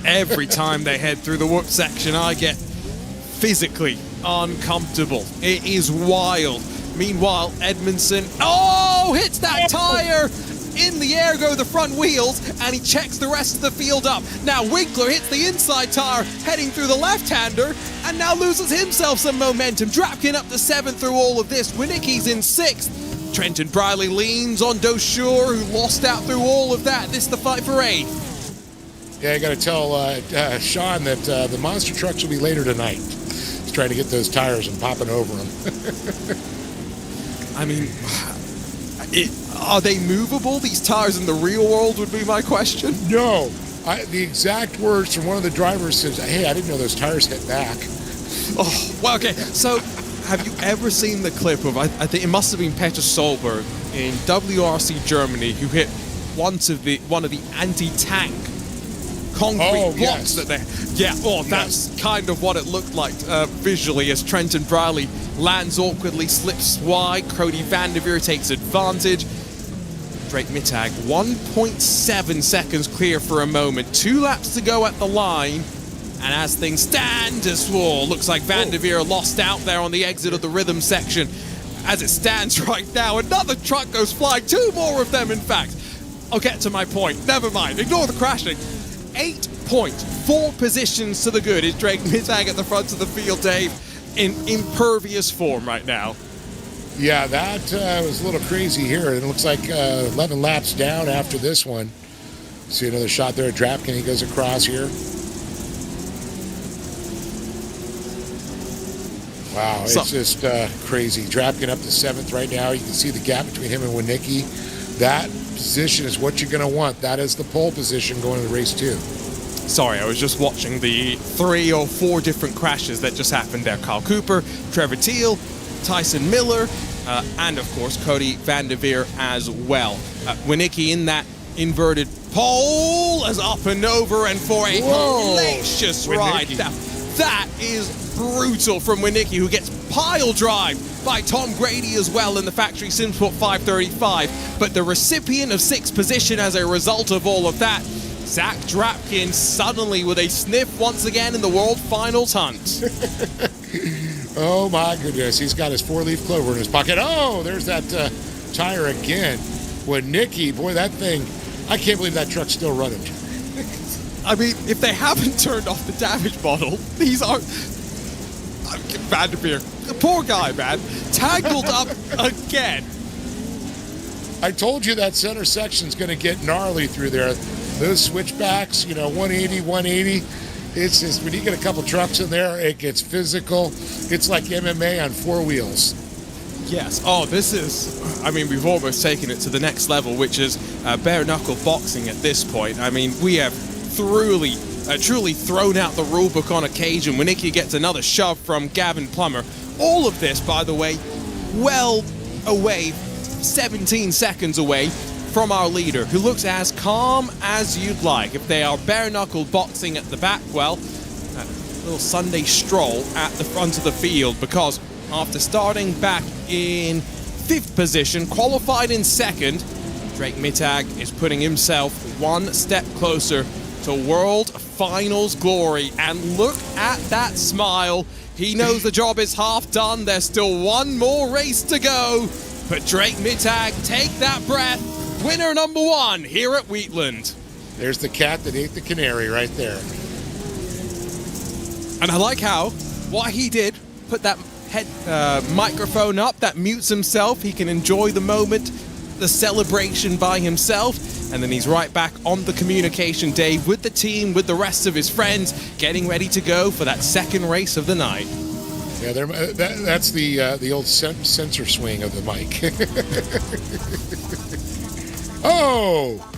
Speaker 3: Every time they head through the whoop section, I get physically uncomfortable. It is wild. Meanwhile, Edmondson, hits that tire! In the air go the front wheels, and he checks the rest of the field up. Now Winkler hits the inside tire, heading through the left-hander, and now loses himself some momentum. Drapkin up to 7th through all of this. Winicki's in 6th. Trenton Briley leans on DeShore, who lost out through all of that. This is the fight for 8th.
Speaker 1: Yeah, I got to tell Sean that the monster trucks will be later tonight. He's trying to get those tires and popping over them.
Speaker 3: I mean, are they movable, these tires, in the real world would be my question?
Speaker 1: No. The exact words from one of the drivers says, hey, I didn't know those tires hit back.
Speaker 3: Oh, well, okay. So, have you ever seen the clip of, I think it must have been Peter Solberg in WRC Germany, who hit one of the anti-tank concrete blocks that they... Yeah, that's kind of what it looked like visually as Trenton Briley lands awkwardly, slips wide. Cody Vanderveer takes advantage. Drake Mittag, 1.7 seconds clear for a moment. 2 laps to go at the line. And as things stand, looks like Vanderveer lost out there on the exit of the rhythm section. As it stands right now, another truck goes flying. 2 more of them, in fact. I'll get to my point. Never mind. Ignore the crashing. 8.4 positions to the good is Drake Mittag at the front of the field, Dave, in impervious form right now.
Speaker 1: Yeah, that was a little crazy here. It looks like 11 laps down after this one. See another shot there at Drapkin. He goes across here. Wow, it's just crazy. Drapkin up to 7th right now. You can see the gap between him and Winicki. That position is what you're going to want. That is the pole position going into race 2.
Speaker 3: Sorry, I was just watching the 3 or 4 different crashes that just happened there. Kyle Cooper, Trevor Teal, Tyson Miller, and of course Cody Vanderveer as well. Winicki in that inverted pole is up and over, and for a hellacious ride. That is brutal from Winicki, who gets pile drive by Tom Grady as well in the factory Simsport 535. But the recipient of 6th position as a result of all of that, Zach Drapkin, suddenly with a sniff once again in the World Finals hunt.
Speaker 1: Oh my goodness, he's got his 4-leaf clover in his pocket. Oh, there's that tire again. Winicki, boy, that thing, I can't believe that truck's still running.
Speaker 3: I mean, if they haven't turned off the damage bottle, these are... Vanderveer, the poor guy, man, tangled up again.
Speaker 1: I told you that center section's going to get gnarly through there. Those switchbacks, 180, 180. It's just, when you get a couple trucks in there, it gets physical. It's like MMA on 4 wheels.
Speaker 3: Yes. Oh, this is, I mean, we've almost taken it to the next level, which is bare knuckle boxing at this point. I mean, we have truly thrown out the rulebook on occasion. Winicki gets another shove from Gavin Plummer. All of this, by the way, well away, 17 seconds away from our leader, who looks as calm as you'd like. If they are bare-knuckle boxing at the back, well, a little Sunday stroll at the front of the field, because after starting back in 5th position, qualified in 2nd. Drake Mittag is putting himself one step closer to World Finals glory. And look at that smile. He knows the job is half done. There's still one more race to go. But Drake Mittag, take that breath. Winner number 1 here at Wheatland.
Speaker 1: There's the cat that ate the canary right there.
Speaker 3: And I like how what he did, put that head microphone up that mutes himself. He can enjoy the moment, the celebration by himself, and then he's right back on the communication day with the team, with the rest of his friends, getting ready to go for that 2nd race of the night.
Speaker 1: Yeah, that's the old sensor swing of the mic. Oh!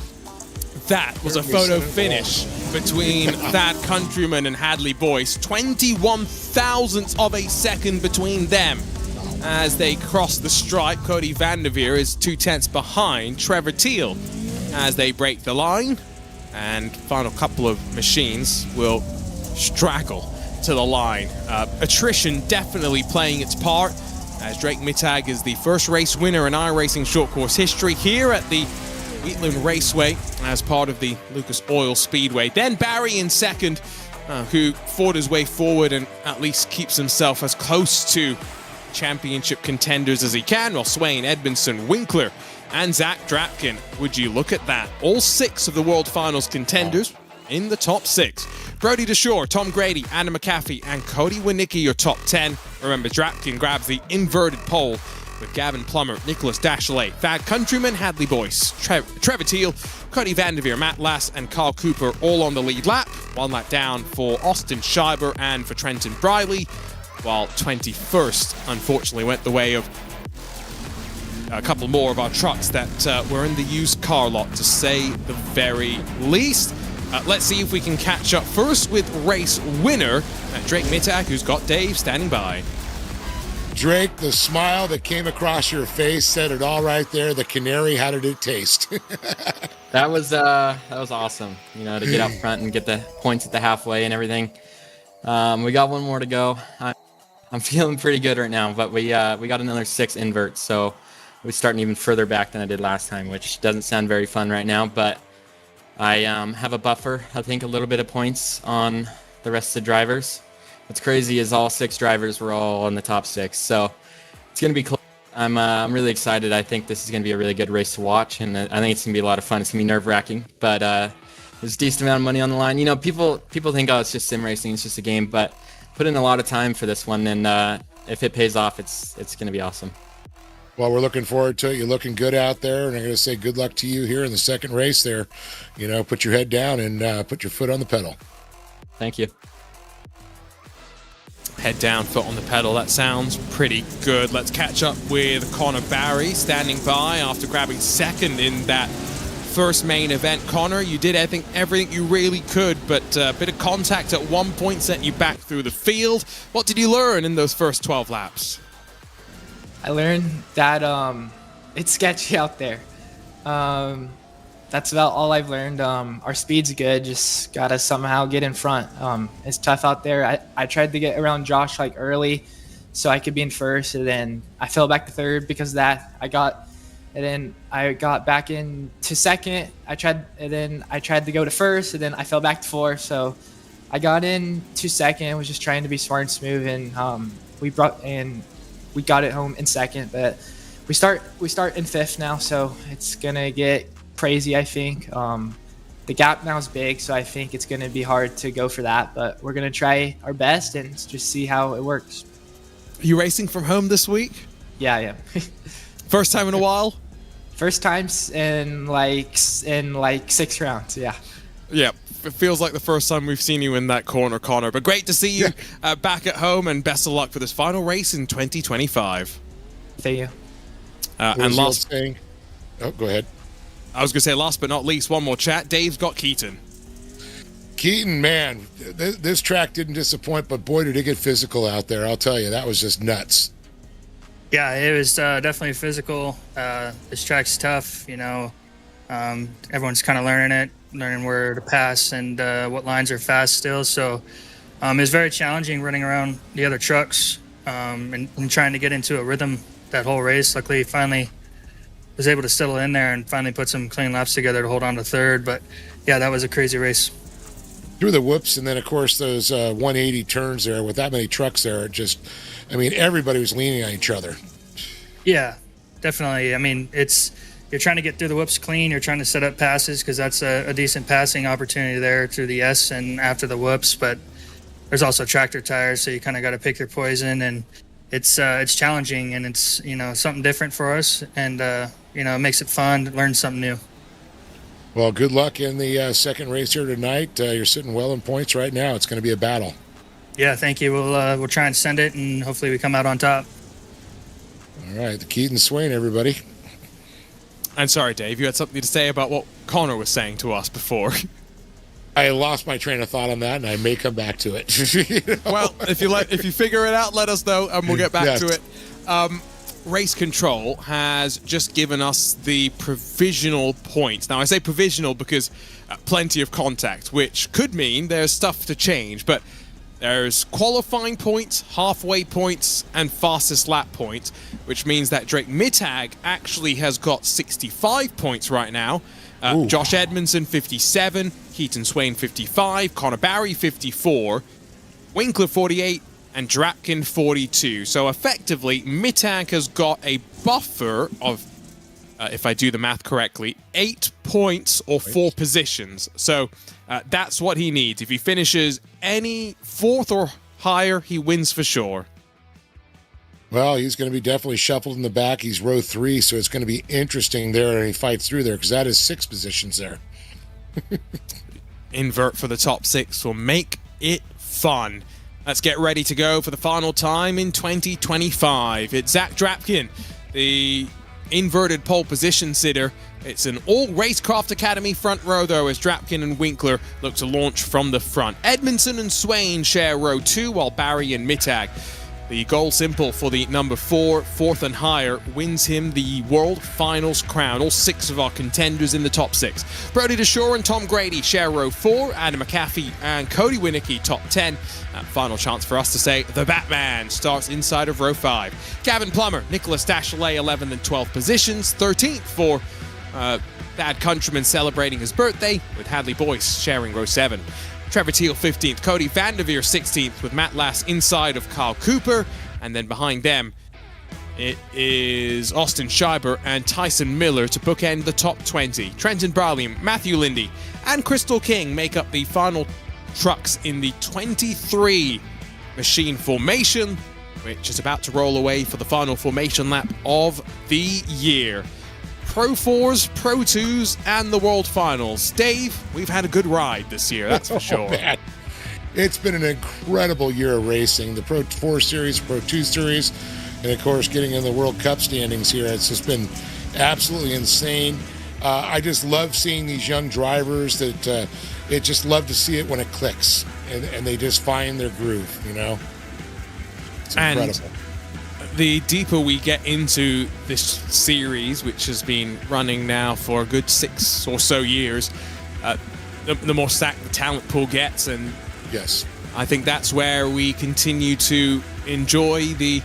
Speaker 3: That was a photo finish between Thad Countryman and Hadley Boyce. 21 thousandths of a second between them. As they cross the stripe, Cody Vanderveer is 2/10 behind Trevor Teal as they break the line. And final couple of machines will straggle to the line. Attrition definitely playing its part, as Drake Mittag is the first race winner in iRacing short course history here at the Wheatland Raceway as part of the Lucas Oil Speedway. Then Barry in 2nd, who fought his way forward and at least keeps himself as close to championship contenders as he can, while Swain, Edmondson, Winkler, and Zach Drapkin. Would you look at that? All 6 of the World Finals contenders in the top 6. Brody DeShore, Tom Grady, Anna McAfee, and Cody Winicki, your top 10. Remember, Drapkin grabs the inverted pole with Gavin Plummer, Nicholas Dashley, Thad Countryman, Hadley Boyce, Trevor Teal, Cody Vanderveer, Matt Lass, and Carl Cooper all on the lead lap. 1 lap down for Austin Schreiber and for Trenton Briley, while 21st, unfortunately, went the way of a couple more of our trucks that were in the used car lot, to say the very least. Let's see if we can catch up first with race winner Drake Mittag, who's got Dave standing by.
Speaker 1: Drake, the smile that came across your face said it all right there. The canary, how did it taste?
Speaker 8: That was awesome. You know, to get out front and get the points at the halfway and everything. We got one more to go. I'm feeling pretty good right now, but we got another 6 inverts, so we're starting even further back than I did last time, which doesn't sound very fun right now. But I have a buffer. I think a little bit of points on the rest of the drivers. What's crazy is all 6 drivers were all in the top 6, so it's going to be close. I'm really excited. I think this is going to be a really good race to watch, and I think it's going to be a lot of fun. It's going to be nerve-wracking, but there's a decent amount of money on the line. You know, people think, oh, it's just sim racing, it's just a game, but put in a lot of time for this one, and if it pays off, it's going to be awesome.
Speaker 1: Well, we're looking forward to it. You're looking good out there, and I'm going to say good luck to you here in the 2nd race there. You know, put your head down and put your foot on the pedal.
Speaker 8: Thank you.
Speaker 3: Head down, foot on the pedal. That sounds pretty good. Let's catch up with Connor Barry, standing by after grabbing 2nd in that first main event. Connor, you did, I think, everything you really could, but a bit of contact at one point sent you back through the field. What did you learn in those first 12 laps?
Speaker 5: I learned that it's sketchy out there. That's about all I've learned. Our speed's good, just gotta somehow get in front. It's tough out there. I tried to get around Josh like early so I could be in first, and then I fell back to 3rd because of that. I got back into 2nd. I tried to go to 1st, and then I fell back to 4th. So I got in to 2nd, was just trying to be smart and smooth, and we got it home in 2nd, but we start in 5th now, so it's gonna get crazy, I think. The gap now is big, so I think it's gonna be hard to go for that, but we're gonna try our best and just see how it works.
Speaker 3: Are you racing from home this week?
Speaker 5: Yeah, I am.
Speaker 3: First time in a while?
Speaker 5: First times in like 6 rounds, yeah.
Speaker 3: Yeah, it feels like the first time we've seen you in that corner, Connor. But great to see you back at home, and best of luck for this final race in 2025.
Speaker 5: Thank you.
Speaker 3: And last
Speaker 1: thing. Oh, go ahead.
Speaker 3: I was going to say, last but not least, one more chat. Dave's got Keaton.
Speaker 1: Keaton, man, this track didn't disappoint, but boy, did it get physical out there. I'll tell you, that was just nuts.
Speaker 7: Yeah, it was definitely physical. This track's tough, you know. Everyone's kind of learning where to pass and what lines are fast still. So it was very challenging running around the other trucks. and trying to get into a rhythm that whole race. Luckily, finally was able to settle in there and finally put some clean laps together to hold on to third. But yeah, that was a crazy race.
Speaker 1: Through the whoops, and then of course those 180 turns there with that many trucks there, it just, I mean, everybody was leaning on each other.
Speaker 7: Yeah, definitely. I mean, you're trying to get through the whoops clean. You're trying to set up passes because that's a decent passing opportunity there through the S and after the whoops. But there's also tractor tires, so you kind of got to pick your poison, and it's challenging, and it's something different for us, and it makes it fun to learn something new.
Speaker 1: Well, good luck in the second race here tonight. You're sitting well in points right now. It's going to be a battle.
Speaker 7: Yeah, thank you. We'll try and send it, and hopefully we come out on top.
Speaker 1: All right, the Keaton Swain, everybody.
Speaker 3: I'm sorry, Dave. You had something to say about what Connor was saying to us before.
Speaker 1: I lost my train of thought on that, and I may come back to it.
Speaker 3: Well, if you figure it out, let us know, and we'll get back to it. Race Control has just given us the provisional points. Now, I say provisional because plenty of contact, which could mean there's stuff to change, but there's qualifying points, halfway points, and fastest lap points, which means that Drake Mittag actually has got 65 points right now. Josh Edmondson, 57, Keaton Swain, 55, Connor Barry, 54, Winkler, 48, and Drapkin 42. So effectively, Mittag has got a buffer of, if I do the math correctly, 8 points or 4 positions. So that's what he needs. If he finishes any 4th or higher, he wins for sure.
Speaker 1: Well, he's going to be definitely shuffled in the back. He's row 3, so it's going to be interesting there, and he fights through there because that is 6 positions there.
Speaker 3: Invert for the top 6 will make it fun. Let's get ready to go for the final time in 2025. It's Zach Drapkin, the inverted pole position sitter. It's an all Racecraft Academy front row, though, as Drapkin and Winkler look to launch from the front. Edmondson and Swain share row 2, while Barry and Mittag. The goal simple for the number 4, 4th and higher, wins him the World Finals crown. All 6 of our contenders in the top 6. Brody DeShore and Tom Grady share row 4. Adam McAfee and Cody Winicky top 10. Final chance for us to say the Batman starts inside of row 5. Gavin Plummer, Nicholas Dashley, 11th and 12th positions. 13th for Bad Countryman celebrating his birthday, with Hadley Boyce sharing row 7. Trevor Teal 15th, Cody Vanderveer 16th, with Matt Lass inside of Kyle Cooper, and then behind them it is Austin Scheiber and Tyson Miller to bookend the top 20. Trenton Barley, Matthew Lindy, and Crystal King make up the final trucks in the 23 machine formation, which is about to roll away for the final formation lap of the year. Pro 4s, Pro 2s, and the World Finals. Dave, we've had a good ride this year, that's for sure.
Speaker 1: Man. It's been an incredible year of racing. The Pro 4 Series, Pro 2 Series, and of course getting in the World Cup standings here. It's just been absolutely insane. I just love seeing these young drivers that it just love to see it when it clicks and they just find their groove, It's incredible.
Speaker 3: And the deeper we get into this series, which has been running now for a good 6 or so years, the more stacked the talent pool gets, and
Speaker 1: yes,
Speaker 3: I think that's where we continue to enjoy the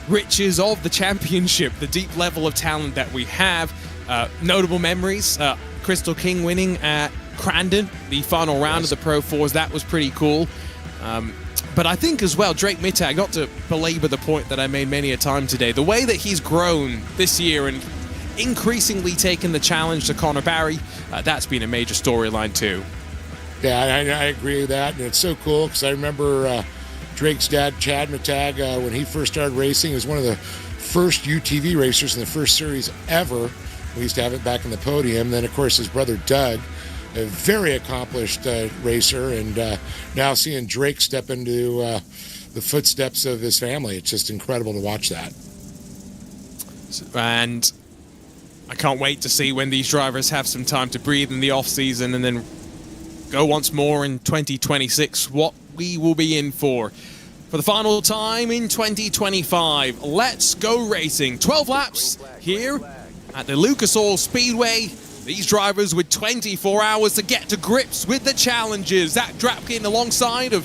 Speaker 3: riches of the championship, the deep level of talent that we have. Notable memories, Crystal King winning at Crandon, the final round of the Pro 4s, that was pretty cool. But I think as well, Drake Mittag, not to belabor the point that I made many a time today, the way that he's grown this year and increasingly taken the challenge to Connor Barry, that's been a major storyline too.
Speaker 1: Yeah, I agree with that, and it's so cool because I remember Drake's dad, Chad Mittag, when he first started racing, he was one of the first UTV racers in the first series ever. We used to have it back in the podium. Then, of course, his brother Doug, a very accomplished racer, and now seeing Drake step into the footsteps of his family, it's just incredible to watch that.
Speaker 3: And I can't wait to see when these drivers have some time to breathe in the off-season and then go once more in 2026, what we will be in for the final time in 2025. Let's go racing. 12 laps here at the Lucas Oil Speedway. These drivers with 24 hours to get to grips with the challenges. Zach Drapkin alongside of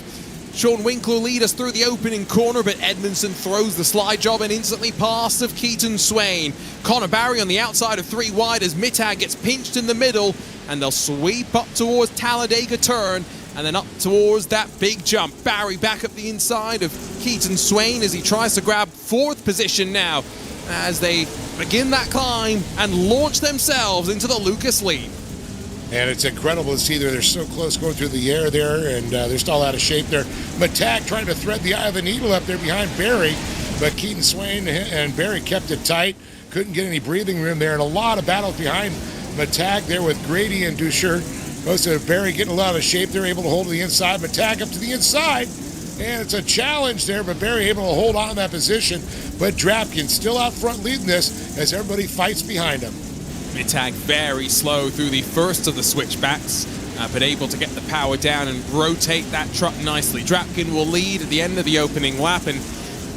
Speaker 3: Sean Winkler lead us through the opening corner, but Edmondson throws the slide job and instantly past of Keaton Swain. Connor Barry on the outside of 3 wide as Mittag gets pinched in the middle, and they'll sweep up towards Talladega turn, and then up towards that big jump. Barry back up the inside of Keaton Swain as he tries to grab 4th position now, as they begin that climb and launch themselves into the Lucas lead.
Speaker 1: And it's incredible to see they're so close going through the air there, and they're still out of shape there. Mittag trying to thread the eye of the needle up there behind Barry, but Keaton Swain and Barry kept it tight. Couldn't get any breathing room there, and a lot of battles behind Mittag there with Grady and Dusher. Most of Barry getting a lot out of shape. They're able to hold to the inside. Mittag up to the inside, and it's a challenge there, but Barry able to hold on to that position. But Drapkin still out front leading this as everybody fights behind him.
Speaker 3: Mittag very slow through the first of the switchbacks, but able to get the power down and rotate that truck nicely. Drapkin will lead at the end of the opening lap, and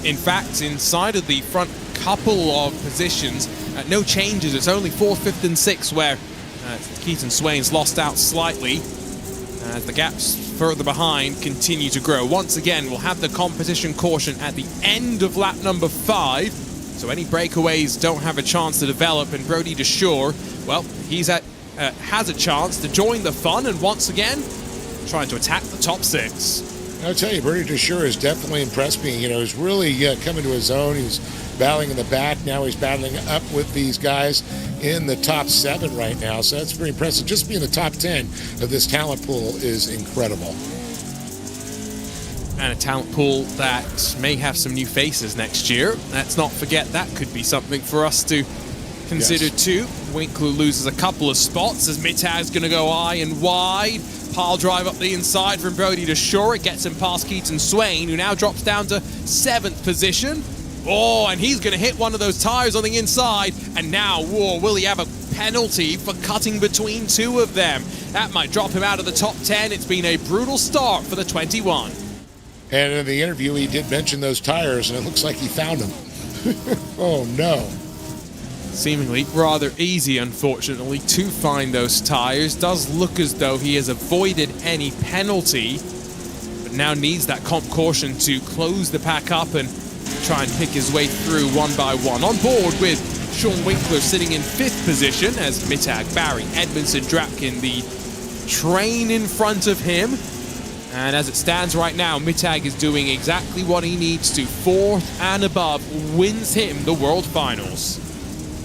Speaker 3: in fact, inside of the front couple of positions, no changes. It's only 4th, 5th, and 6th where Keaton Swain's lost out slightly as the gaps further behind continue to grow. Once again, we'll have the competition caution at the end of lap number 5. So any breakaways don't have a chance to develop, and Brody Deshore, well, he's has a chance to join the fun, and once again, trying to attack the top 6.
Speaker 1: I'll tell you, Brody Deshore has definitely impressed me. You know, he's really coming to his own. He's battling in the back. Now he's battling up with these guys in the top 7 right now. So that's very impressive. Just being in the top 10 of this talent pool is incredible.
Speaker 3: And a talent pool that may have some new faces next year. Let's not forget that could be something for us to consider too. Winkler loses a couple of spots as Mittag's going to go high and wide. Pile drive up the inside from Brody Deshore. It gets him past Keaton Swain, who now drops down to 7th position. Oh, and he's going to hit one of those tires on the inside. And now, whoa, will he have a penalty for cutting between 2 of them? That might drop him out of the top 10. It's been a brutal start for the 21.
Speaker 1: And in the interview, he did mention those tires, and it looks like he found them. Oh, no.
Speaker 3: Seemingly rather easy, unfortunately, to find those tires. Does look as though he has avoided any penalty, but now needs that comp caution to close the pack up and try and pick his way through one by one. On board with Sean Winkler sitting in 5th position as Mittag, Barry, Edmondson, Drapkin, the train in front of him. And as it stands right now, Mittag is doing exactly what he needs to. 4th and above wins him the World Finals.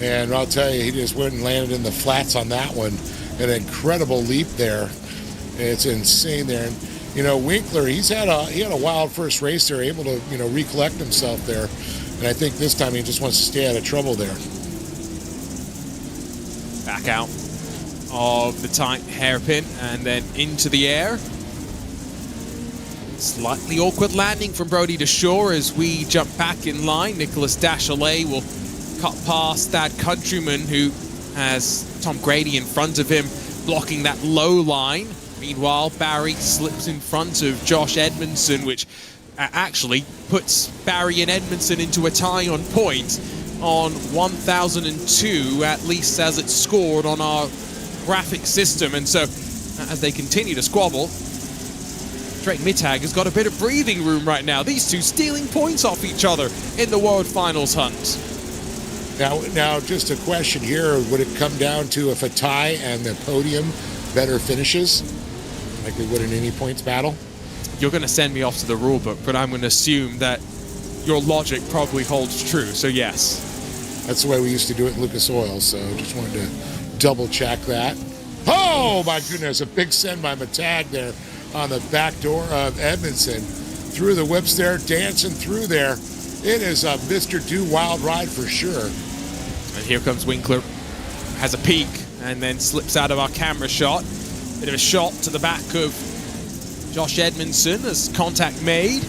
Speaker 1: And I'll tell you, he just went and landed in the flats on that one. An incredible leap there. It's insane there. And, you know, Winkler, he had a wild first race there, able to, you know, recollect himself there. And I think this time he just wants to stay out of trouble there.
Speaker 3: Back out of the tight hairpin and then into the air. Slightly awkward landing from Brody Deshore as we jump back in line. Nicholas Dashalet will cut past that countryman who has Tom Grady in front of him, blocking that low line. Meanwhile, Barry slips in front of Josh Edmondson, which actually puts Barry and Edmondson into a tie on points on 1002, at least as it's scored on our graphic system. And so, as they continue to squabble, Drake Mittag has got a bit of breathing room right now. These two stealing points off each other in the World Finals hunt.
Speaker 1: Now, just a question here. Would it come down to if a tie and the podium better finishes, like we would in any points battle?
Speaker 3: You're going to send me off to the rule book, but I'm going to assume that your logic probably holds true, so yes.
Speaker 1: That's the way we used to do it in Lucas Oil, so just wanted to double check that. Oh, my goodness, a big send by Mittag there on the back door of Edmondson. Through the whips there, dancing through there. It is a Mr. Do Wild ride for sure.
Speaker 3: And here comes Winkler. Has a peek and then slips out of our camera shot. Bit of a shot to the back of Josh Edmondson as contact made.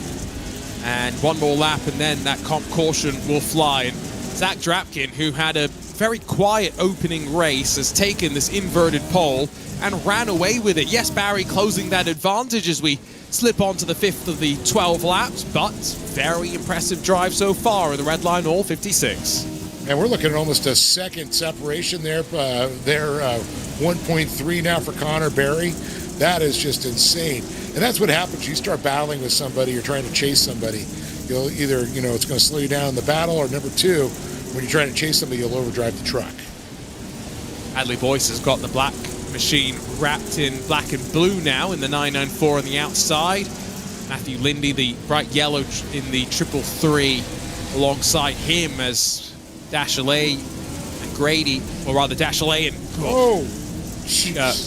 Speaker 3: And one more lap and then that comp caution will fly. And Zach Drapkin, who had a very quiet opening race, has taken this inverted pole and ran away with it. Yes, Barry closing that advantage as we slip onto the 5th of the 12 laps, but very impressive drive so far in the red line, all 56.
Speaker 1: And we're looking at almost a second separation there. 1.3 now for Connor Barry. That is just insane. And that's what happens. You start battling with somebody or trying to chase somebody. You'll either, it's going to slow you down in the battle, or number two, when you're trying to chase somebody, you'll overdrive the truck.
Speaker 3: Adley Boyce has got the black machine wrapped in black and blue now in the 994 on the outside. Matthew Lindy, the bright yellow in the 333 alongside him as Dashley and Grady, or rather Dashley and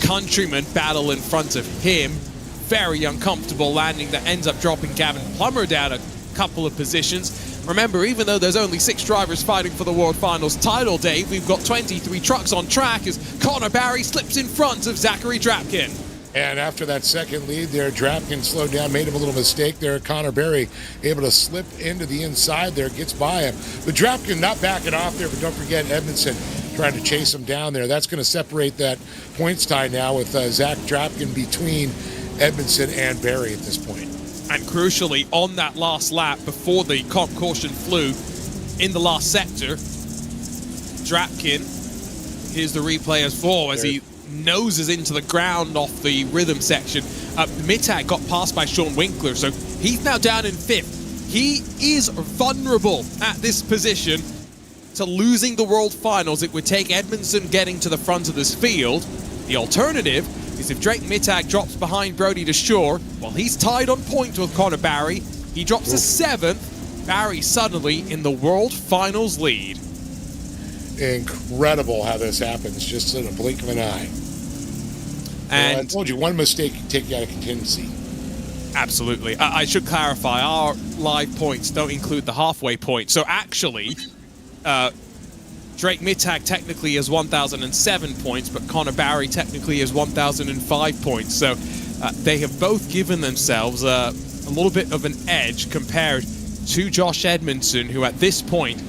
Speaker 3: Countryman battle in front of him. Very uncomfortable landing that ends up dropping Gavin Plummer down a couple of positions. Remember, even though there's only 6 drivers fighting for the World Finals title, Dave, we've got 23 trucks on track as Connor Barry slips in front of Zachary Drapkin.
Speaker 1: And after that second lead there, Drapkin slowed down, made him a little mistake there. Connor Barry able to slip into the inside there, gets by him. But Drapkin not backing off there, but don't forget Edmondson trying to chase him down there. That's going to separate that points tie now with Zach Drapkin between Edmondson and Barry at this point.
Speaker 3: And crucially, on that last lap, before the comp caution flew in the last sector, Drapkin, here's the replay as for as he noses into the ground off the rhythm section. Mittag got passed by Sean Winkler, so he's now down in 5th. He is vulnerable at this position to losing the World Finals. It would take Edmondson getting to the front of this field. The alternative is if Drake Mittag drops behind Brody DeShore, while he's tied on point with Connor Barry, he drops to 7th. Barry suddenly in the World Finals lead.
Speaker 1: Incredible how this happens, just in a blink of an eye.
Speaker 3: And
Speaker 1: I told you, one mistake can take you out of contingency.
Speaker 3: Absolutely. I should clarify, our live points don't include the halfway point. So actually, Drake Mittag technically has 1,007 points, but Connor Barry technically has 1,005 points. So they have both given themselves a little bit of an edge compared to Josh Edmondson, who at this point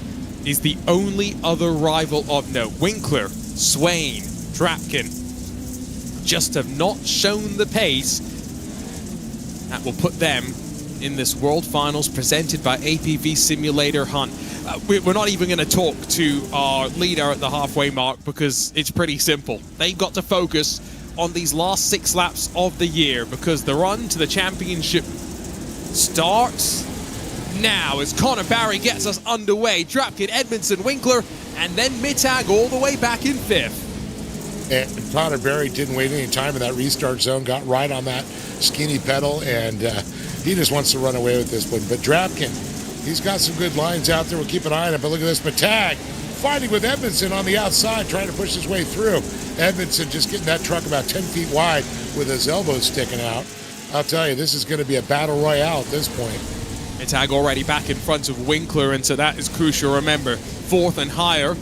Speaker 3: is the only other rival of note. Winkler, Swain, Drapkin just have not shown the pace that will put them in this World Finals presented by APV Simulator Hunt. We're not even going to talk to our leader at the halfway mark because it's pretty simple. They've got to focus on these last 6 laps of the year because the run to the championship starts now as Connor Barry gets us underway. Drapkin, Edmondson, Winkler, and then Mittag all the way back in 5th.
Speaker 1: And Connor Barry didn't wait any time in that restart zone, got right on that skinny pedal, and he just wants to run away with this one. But Drapkin, he's got some good lines out there. We'll keep an eye on it. But look at this. Mittag fighting with Edmondson on the outside, trying to push his way through. Edmondson just getting that truck about 10 feet wide with his elbows sticking out. I'll tell you, this is going to be a battle royale at this point.
Speaker 3: Mittag already back in front of Winkler, and so that is crucial. Remember, 4th and higher.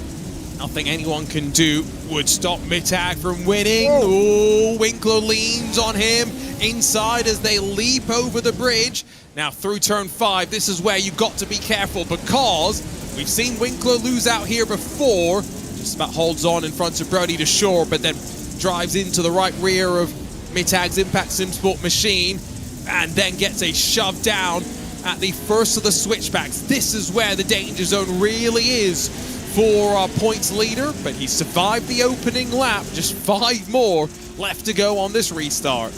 Speaker 3: Nothing anyone can do would stop Mittag from winning. Oh, Winkler leans on him inside as they leap over the bridge. Now through turn 5, this is where you've got to be careful because we've seen Winkler lose out here before. Just about holds on in front of Brody DeShore, but then drives into the right rear of Mittag's Impact SimSport machine and then gets a shove down at the first of the switchbacks. This is where the danger zone really is for our points leader, but he survived the opening lap. Just 5 more left to go on this restart.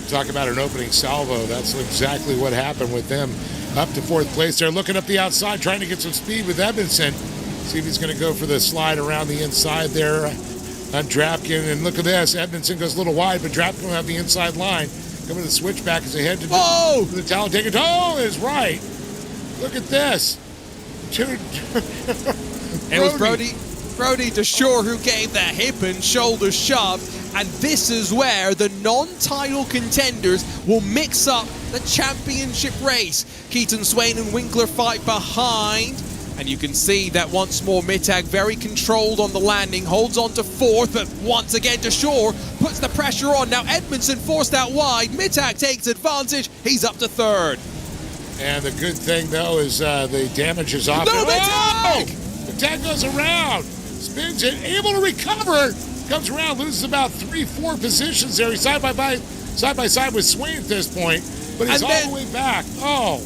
Speaker 1: Talk about an opening salvo. That's exactly what happened with them. Up to 4th place there, looking up the outside, trying to get some speed with Edmondson. See if he's going to go for the slide around the inside there on Drapkin. And look at this, Edmondson goes a little wide, but Drapkin will have the inside line. Coming to the switchback as they head to the Talladega. Oh, is right. Look at this.
Speaker 3: It was Brody DeShore who gave the hip and shoulder shove, and this is where the non-title contenders will mix up the championship race. Keaton, Swain, and Winkler fight behind, and you can see that once more Mittag very controlled on the landing, holds on to 4th, but once again DeShore puts the pressure on. Now Edmondson forced out wide, Mittag takes advantage, he's up to 3rd.
Speaker 1: And the good thing though is the damage is off.
Speaker 3: No, Mittag!
Speaker 1: Mittag goes around, spins it, able to recover, comes around, loses about 3-4 positions there. He's side by side with Swain at this point, but he's all the way back. Oh.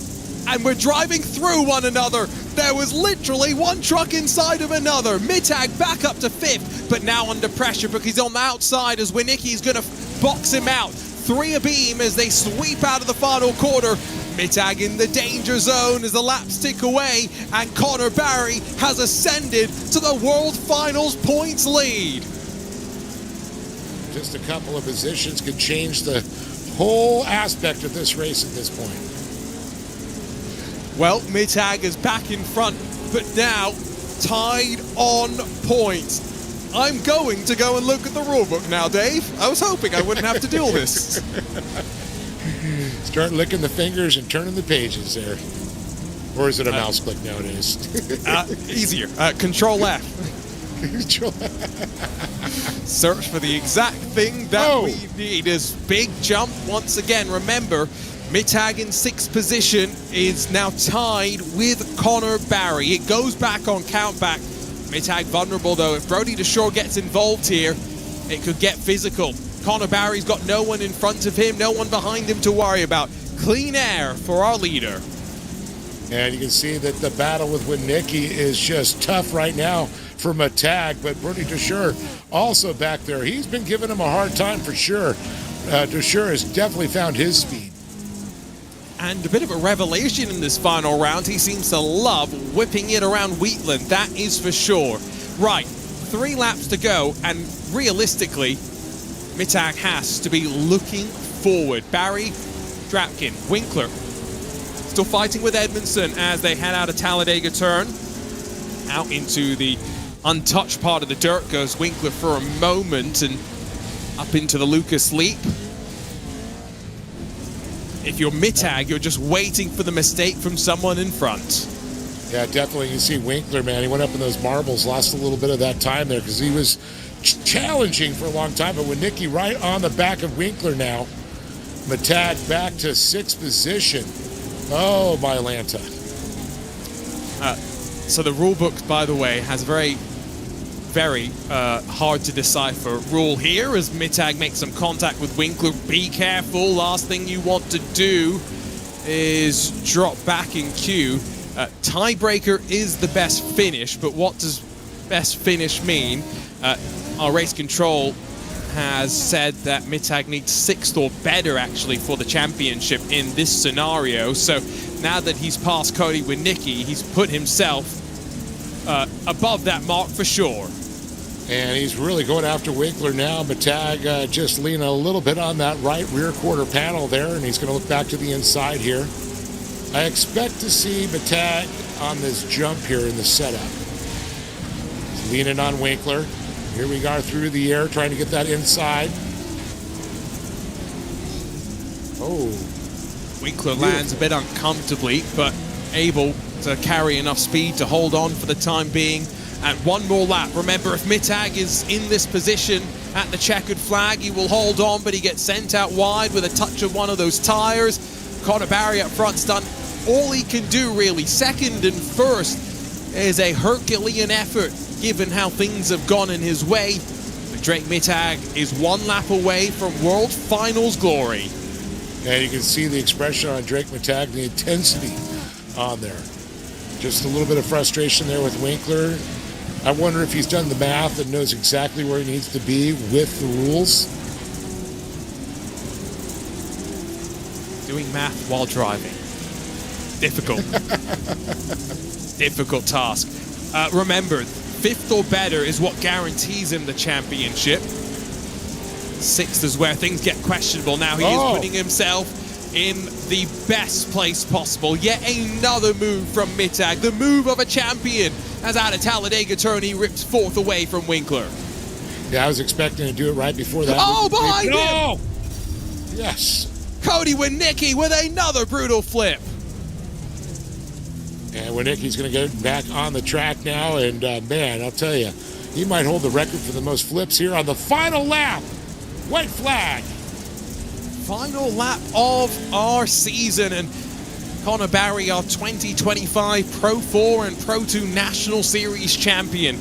Speaker 3: And we're driving through one another. There was literally one truck inside of another. Mittag back up to 5th, but now under pressure because he's on the outside as Winicki's going to box him out. three abeam as they sweep out of the final quarter. Mittag in the danger zone as the laps tick away, and Connor Barry has ascended to the World Finals points lead.
Speaker 1: Just a couple of positions could change the whole aspect of this race at this point.
Speaker 3: Well, Mittag is back in front, but now tied on points. I'm going to go and look at the rulebook now, Dave. I was hoping I wouldn't have to do all this.
Speaker 1: Start licking the fingers and turning the pages there. Or is it a mouse click nowadays?
Speaker 3: Easier. Control F. Search for the exact thing that we need. Is big jump once again. Remember, Mittag in 6th position is now tied with Connor Barry. It goes back on countback. Mittag vulnerable though. If Brody DeShore gets involved here, it could get physical. Connor Barry's got no one in front of him, no one behind him to worry about. Clean air for our leader.
Speaker 1: And you can see that the battle with Winicki is just tough right now for Mittag, but Brody DeShore also back there. He's been giving him a hard time for sure. DeShore has definitely found his speed.
Speaker 3: And a bit of a revelation in this final round. He seems to love whipping it around Wheatland, that is for sure. Right, 3 laps to go, and realistically, Mittag has to be looking forward. Barry, Drapkin, Winkler, still fighting with Edmondson as they head out of Talladega turn. Out into the untouched part of the dirt goes Winkler for a moment, and up into the Lucas Leap. If you're Mittag, you're just waiting for the mistake from someone in front.
Speaker 1: Yeah, definitely. You see Winkler, man, he went up in those marbles, lost a little bit of that time there because he was challenging for a long time. But Winicki right on the back of Winkler now. Mittag back to 6th position. Oh, my Atlanta.
Speaker 3: So the rule book, by the way, has very hard to decipher rule here as Mittag makes some contact with Winkler. Be careful. Last thing you want to do is drop back in queue. Tiebreaker is the best finish, but what does best finish mean? Our race control has said that Mittag needs 6th or better actually for the championship in this scenario. So now that he's passed Cody Winicki, he's put himself above that mark for sure.
Speaker 1: And he's really going after Winkler now. Mittag just leaning a little bit on that right rear quarter panel there, and he's going to look back to the inside here. I expect to see Mittag on this jump here in the setup. He's leaning on Winkler. Here we go through the air, trying to get that inside. Oh.
Speaker 3: Winkler lands a bit uncomfortably, but able to carry enough speed to hold on for the time being. And one more lap. Remember, if Mittag is in this position at the checkered flag, he will hold on, but he gets sent out wide with a touch of one of those tires. Connor Barry up front's done all he can do, really. 2nd and 1st is a Herculean effort, given how things have gone in his way. But Drake Mittag is 1 lap away from World Finals glory.
Speaker 1: And you can see the expression on Drake Mittag, the intensity on there. Just a little bit of frustration there with Winkler. I wonder if he's done the math and knows exactly where he needs to be with the rules.
Speaker 3: Doing math while driving. Difficult. Difficult task. Remember, 5th or better is what guarantees him the championship. 6th is where things get questionable. Now he is putting himself in the best place possible. Yet another move from Mittag, the move of a champion, as out of Talladega turn he rips 4th away from Winkler.
Speaker 1: Yeah, I was expecting to do it right before that.
Speaker 3: Oh, behind him!
Speaker 1: Yes.
Speaker 3: Cody Winicki with another brutal flip.
Speaker 1: And Winicki's going to get back on the track now, and man, I'll tell you, he might hold the record for the most flips here on the final lap. White flag.
Speaker 3: Final lap of our season, and Connor Barry, our 2025 Pro 4 and Pro 2 National Series champion,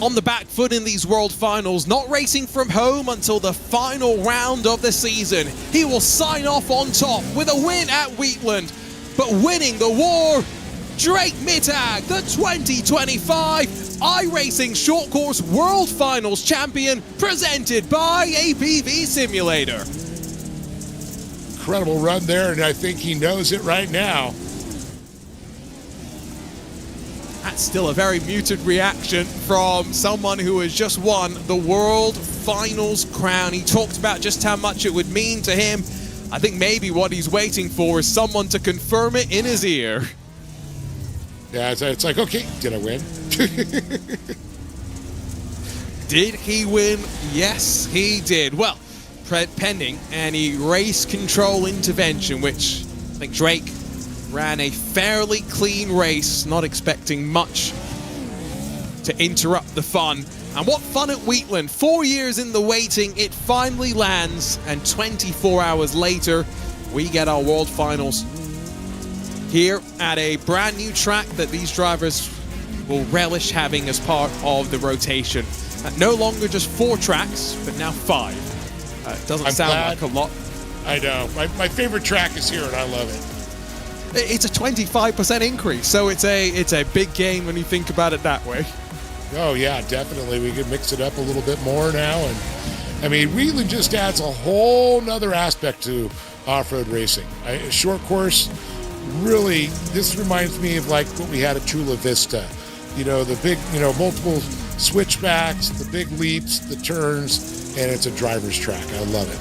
Speaker 3: on the back foot in these World Finals, not racing from home until the final round of the season. He will sign off on top with a win at Wheatland, but winning the war, Drake Mittag, the 2025 iRacing Short Course World Finals champion, presented by APV Simulator.
Speaker 1: incredible run there, and I think he knows it right now.
Speaker 3: That's still a very muted reaction from someone who has just won the World Finals crown. He talked about just how much it would mean to him. I think maybe what he's waiting for is someone to confirm it in his ear.
Speaker 1: Yeah, it's like, okay, did I win?
Speaker 3: Did he win? Yes, he did. Well, pending any race control intervention, which I think Drake ran a fairly clean race, not expecting much to interrupt the fun. And what fun at Wheatland. 4 years in the waiting, it finally lands, and 24 hours later, we get our World Finals here at a brand new track that these drivers will relish having as part of the rotation. No longer just 4 tracks, but now 5. Doesn't sound like a lot.
Speaker 1: I know. My favorite track is here, and I love it.
Speaker 3: It's a 25% increase, so it's a big gain when you think about it that way.
Speaker 1: Oh yeah, definitely. We can mix it up a little bit more now, and I mean, Wheatland just adds a whole nother aspect to off-road racing. Short course, really, this reminds me of like what we had at Chula Vista. You know, the big, multiple switchbacks, the big leaps, the turns, and it's a driver's track. I love it.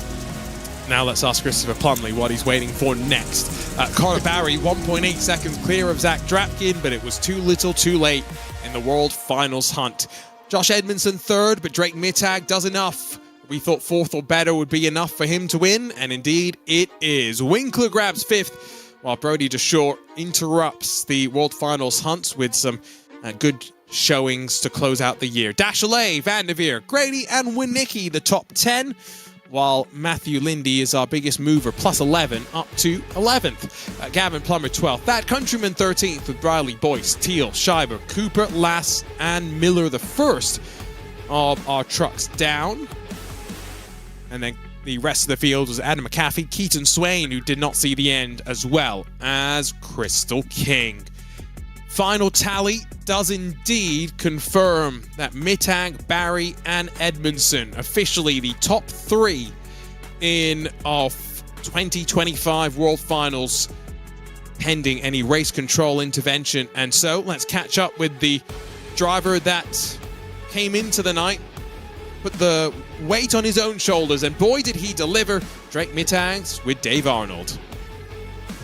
Speaker 3: Now let's ask Christopher Plumley what he's waiting for next. Connor Barry, 1.8 seconds clear of Zach Drapkin, but it was too little too late in the World Finals hunt. Josh Edmondson third, but Drake Mittag does enough. We thought fourth or better would be enough for him to win, and indeed it is. Winkler grabs fifth, while Brody DeShore interrupts the World Finals hunt with some good showings to close out the year. Dashalay, Vanderveer, Grady, and Winicki, the top 10. While Matthew Lindy is our biggest mover, plus 11, up to 11th. Gavin Plummer, 12th. That Countryman, 13th, with Riley Boyce, Teal, Schreiber, Cooper, Lass, and Miller, the first of our trucks down. And then the rest of the field was Adam McAfee, Keaton Swain, who did not see the end, as well as Crystal King. Final tally does indeed confirm that Mittag, Barry, and Edmondson officially the top 3 in our 2025 World Finals, pending any race control intervention. And so let's catch up with the driver that came into the night, put the weight on his own shoulders, and boy did he deliver. Drake Mittags with Dave Arnold.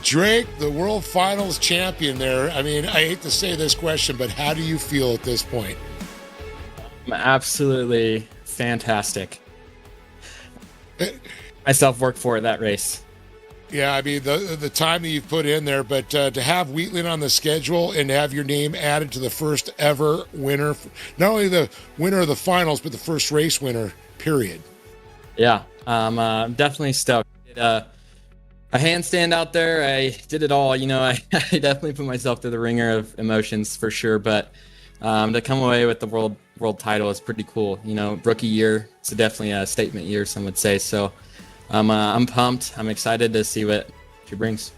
Speaker 1: Drake, the World Finals champion there. I mean, I hate to say this question, but how do you feel at this point?
Speaker 8: Absolutely fantastic. Myself worked for that race.
Speaker 1: Yeah, I mean, the time that you've put in there, but to have Wheatland on the schedule and to have your name added to the first ever winner, not only the winner of the finals, but the first race winner, period.
Speaker 8: Yeah, I'm definitely stoked. A handstand out there, I did it all. I definitely put myself through the ringer of emotions for sure. But to come away with the world title is pretty cool. Rookie year, it's definitely a statement year, some would say. So I'm pumped. I'm excited to see what she brings.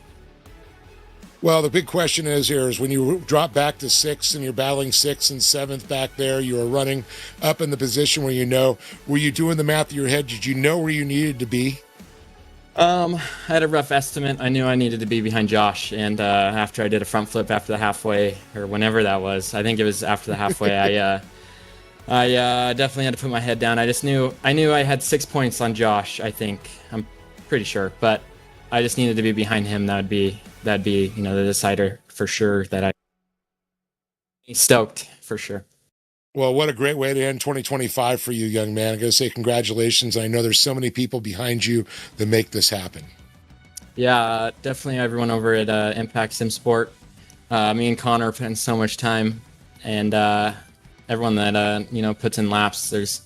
Speaker 1: Well, the big question is when you drop back to 6th and you're battling 6th and 7th back there, you are running up in the position where were you doing the math in your head? Did you know where you needed to be?
Speaker 8: I had a rough estimate. I knew I needed to be behind Josh, and after I did a front flip after the halfway, or whenever that was, I think it was after the halfway, I definitely had to put my head down. I knew I had 6 points on Josh, I think. I'm pretty sure, but I just needed to be behind him. That'd be the decider for sure. That I stoked for sure.
Speaker 1: Well, what a great way to end 2025 for you, young man. I'm going to say congratulations. I know there's so many people behind you that make this happen.
Speaker 8: Yeah, definitely everyone over at Impact Sim Sport. Me and Connor put in so much time, and everyone that puts in laps. There's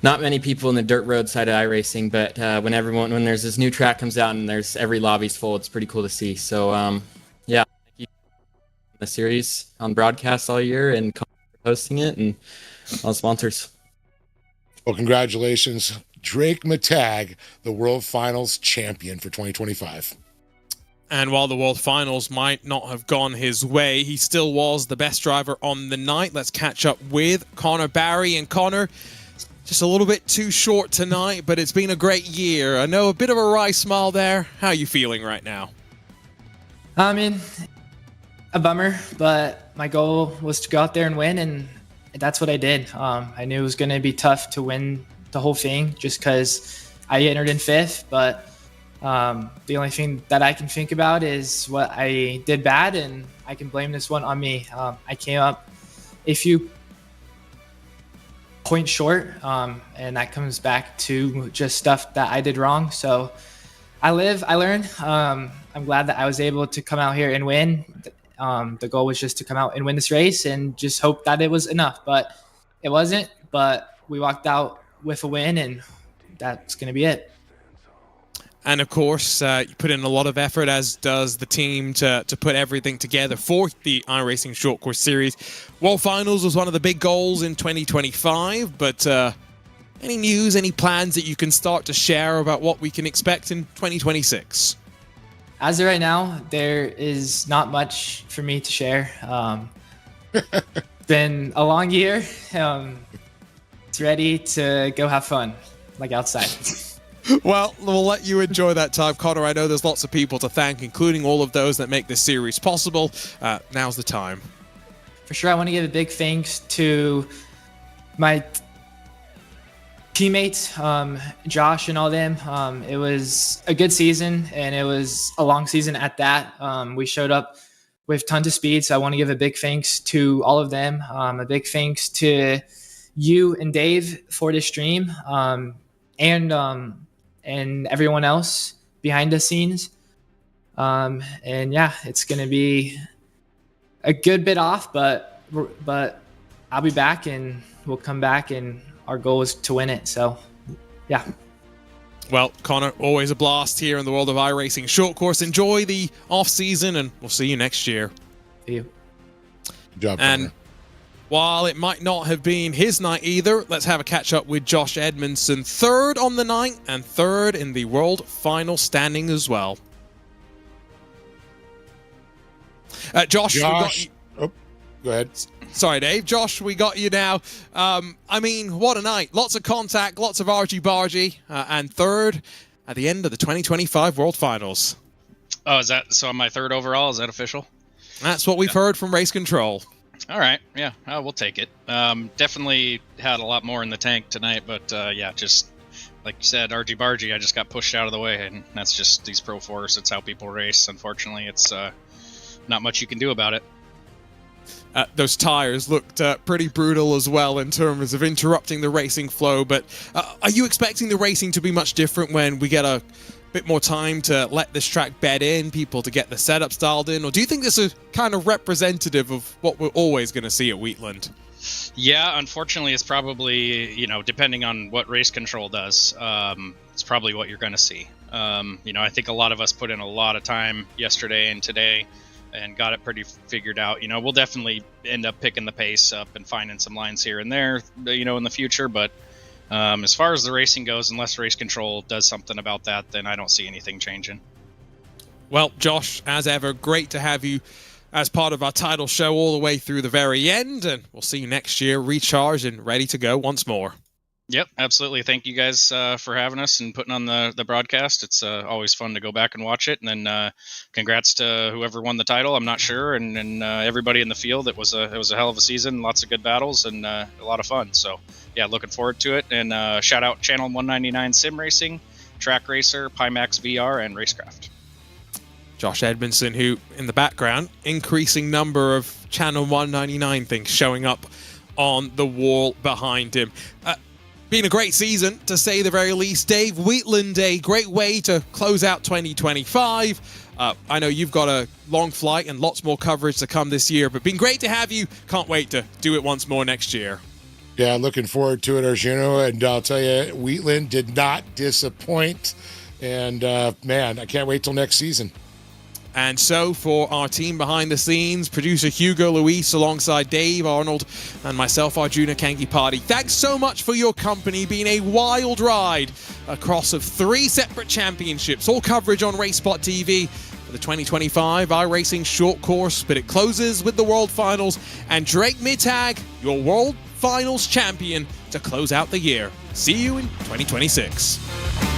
Speaker 8: not many people in the dirt road side of iRacing, but when there's this new track comes out and there's every lobby's full, it's pretty cool to see. So yeah, thank you for the series on broadcast all year and hosting it, and all sponsors.
Speaker 1: Well, congratulations, Drake Mittag, the World Finals champion for 2025.
Speaker 3: And while the World Finals might not have gone his way, he still was the best driver on the night. Let's catch up with Connor Barry. And Connor, Just a little bit too short tonight, but it's been a great year. I know a bit of a wry smile there. How are you feeling right now?
Speaker 5: I mean, a bummer, but my goal was to go out there and win, and that's what I did. I knew it was going to be tough to win the whole thing just because I entered in 5th, but the only thing that I can think about is what I did bad, and I can blame this one on me. I came up a few points short, and that comes back to just stuff that I did wrong. So I live, I learn. I'm glad that I was able to come out here and win. The goal was just to come out and win this race and just hope that it was enough, but it wasn't. But we walked out with a win, and that's going to be it.
Speaker 3: And of course, you put in a lot of effort, as does the team, to put everything together for the iRacing Short Course Series. World Finals was one of the big goals in 2025, but any news, any plans that you can start to share about what we can expect in 2026?
Speaker 5: As of right now, there is not much for me to share. It's been a long year. It's ready to go have fun, like outside.
Speaker 3: Well, we'll let you enjoy that time, Connor. I know there's lots of people to thank, including all of those that make this series possible. Now's the time.
Speaker 5: For sure, I want to give a big thanks to my teammates, Josh and all them. It was a good season, and it was a long season at that. We showed up with tons of speed, so I want to give a big thanks to all of them. A big thanks to you and Dave for this stream, and everyone else behind the scenes. And yeah, it's going to be a good bit off, but I'll be back, and we'll come back, and our goal is to win it. So yeah.
Speaker 3: Well, Connor, always a blast here in the world of iRacing Short Course. Enjoy the off season, and we'll see you next year.
Speaker 5: See you.
Speaker 1: Good job,
Speaker 3: and
Speaker 1: Connor.
Speaker 3: While it might not have been his night either, let's have a catch up with Josh Edmondson, 3rd on the night and 3rd in the world final standing as well. Josh.
Speaker 1: Oh, go ahead.
Speaker 3: Sorry, Dave. Josh, we got you now. I mean, what a night. Lots of contact, lots of argy-bargy, and 3rd at the end of the 2025 World Finals.
Speaker 9: Oh, is that so? I'm my 3rd overall. Is that official?
Speaker 3: That's what we've heard from Race Control.
Speaker 9: All right, yeah, we'll take it. Definitely had a lot more in the tank tonight, but yeah, just like you said, argy-bargy, I just got pushed out of the way, and that's just these Pro 4s. It's how people race. Unfortunately, it's not much you can do about it.
Speaker 3: Those tires looked pretty brutal as well in terms of interrupting the racing flow, but are you expecting the racing to be much different when we get a bit more time to let this track bed in, people to get the setup dialed in, or do you think this is kind of representative of what we're always going to see at Wheatland?
Speaker 9: Yeah, unfortunately, it's probably, depending on what Race Control does, it's probably what you're going to see. I think a lot of us put in a lot of time yesterday and today and got it pretty figured out. We'll definitely end up picking the pace up and finding some lines here and there, in the future, but as far as the racing goes, unless Race Control does something about that, then I don't see anything changing.
Speaker 3: Well, Josh, as ever, great to have you as part of our title show all the way through the very end, and we'll see you next year recharged and ready to go once more.
Speaker 9: Yep, absolutely. Thank you guys for having us and putting on the broadcast. It's always fun to go back and watch it. And then congrats to whoever won the title. I'm not sure, and everybody in the field. It was a hell of a season. Lots of good battles and a lot of fun. So yeah, looking forward to it. And shout out Channel 199 Sim Racing, Track Racer, Pimax VR, and Racecraft.
Speaker 3: Josh Edmondson, who in the background, increasing number of Channel 199 things showing up on the wall behind him. Been a great season, to say the very least. Dave, Wheatland, a great way to close out 2025. I know you've got a long flight and lots more coverage to come this year, but been great to have you. Can't wait to do it once more next year.
Speaker 1: Yeah, looking forward to it, Arjuno. And I'll tell you, Wheatland did not disappoint. And, man, I can't wait till next season.
Speaker 3: And so for our team behind the scenes, producer Hugo Luis alongside Dave Arnold and myself, Arjuna Kangipati, thanks so much for your company. Been a wild ride across of 3 separate championships, all coverage on RaceSpotTV for the 2025 iRacing Short Course, but it closes with the World Finals and Drake Mittag, your World Finals champion, to close out the year. See you in 2026.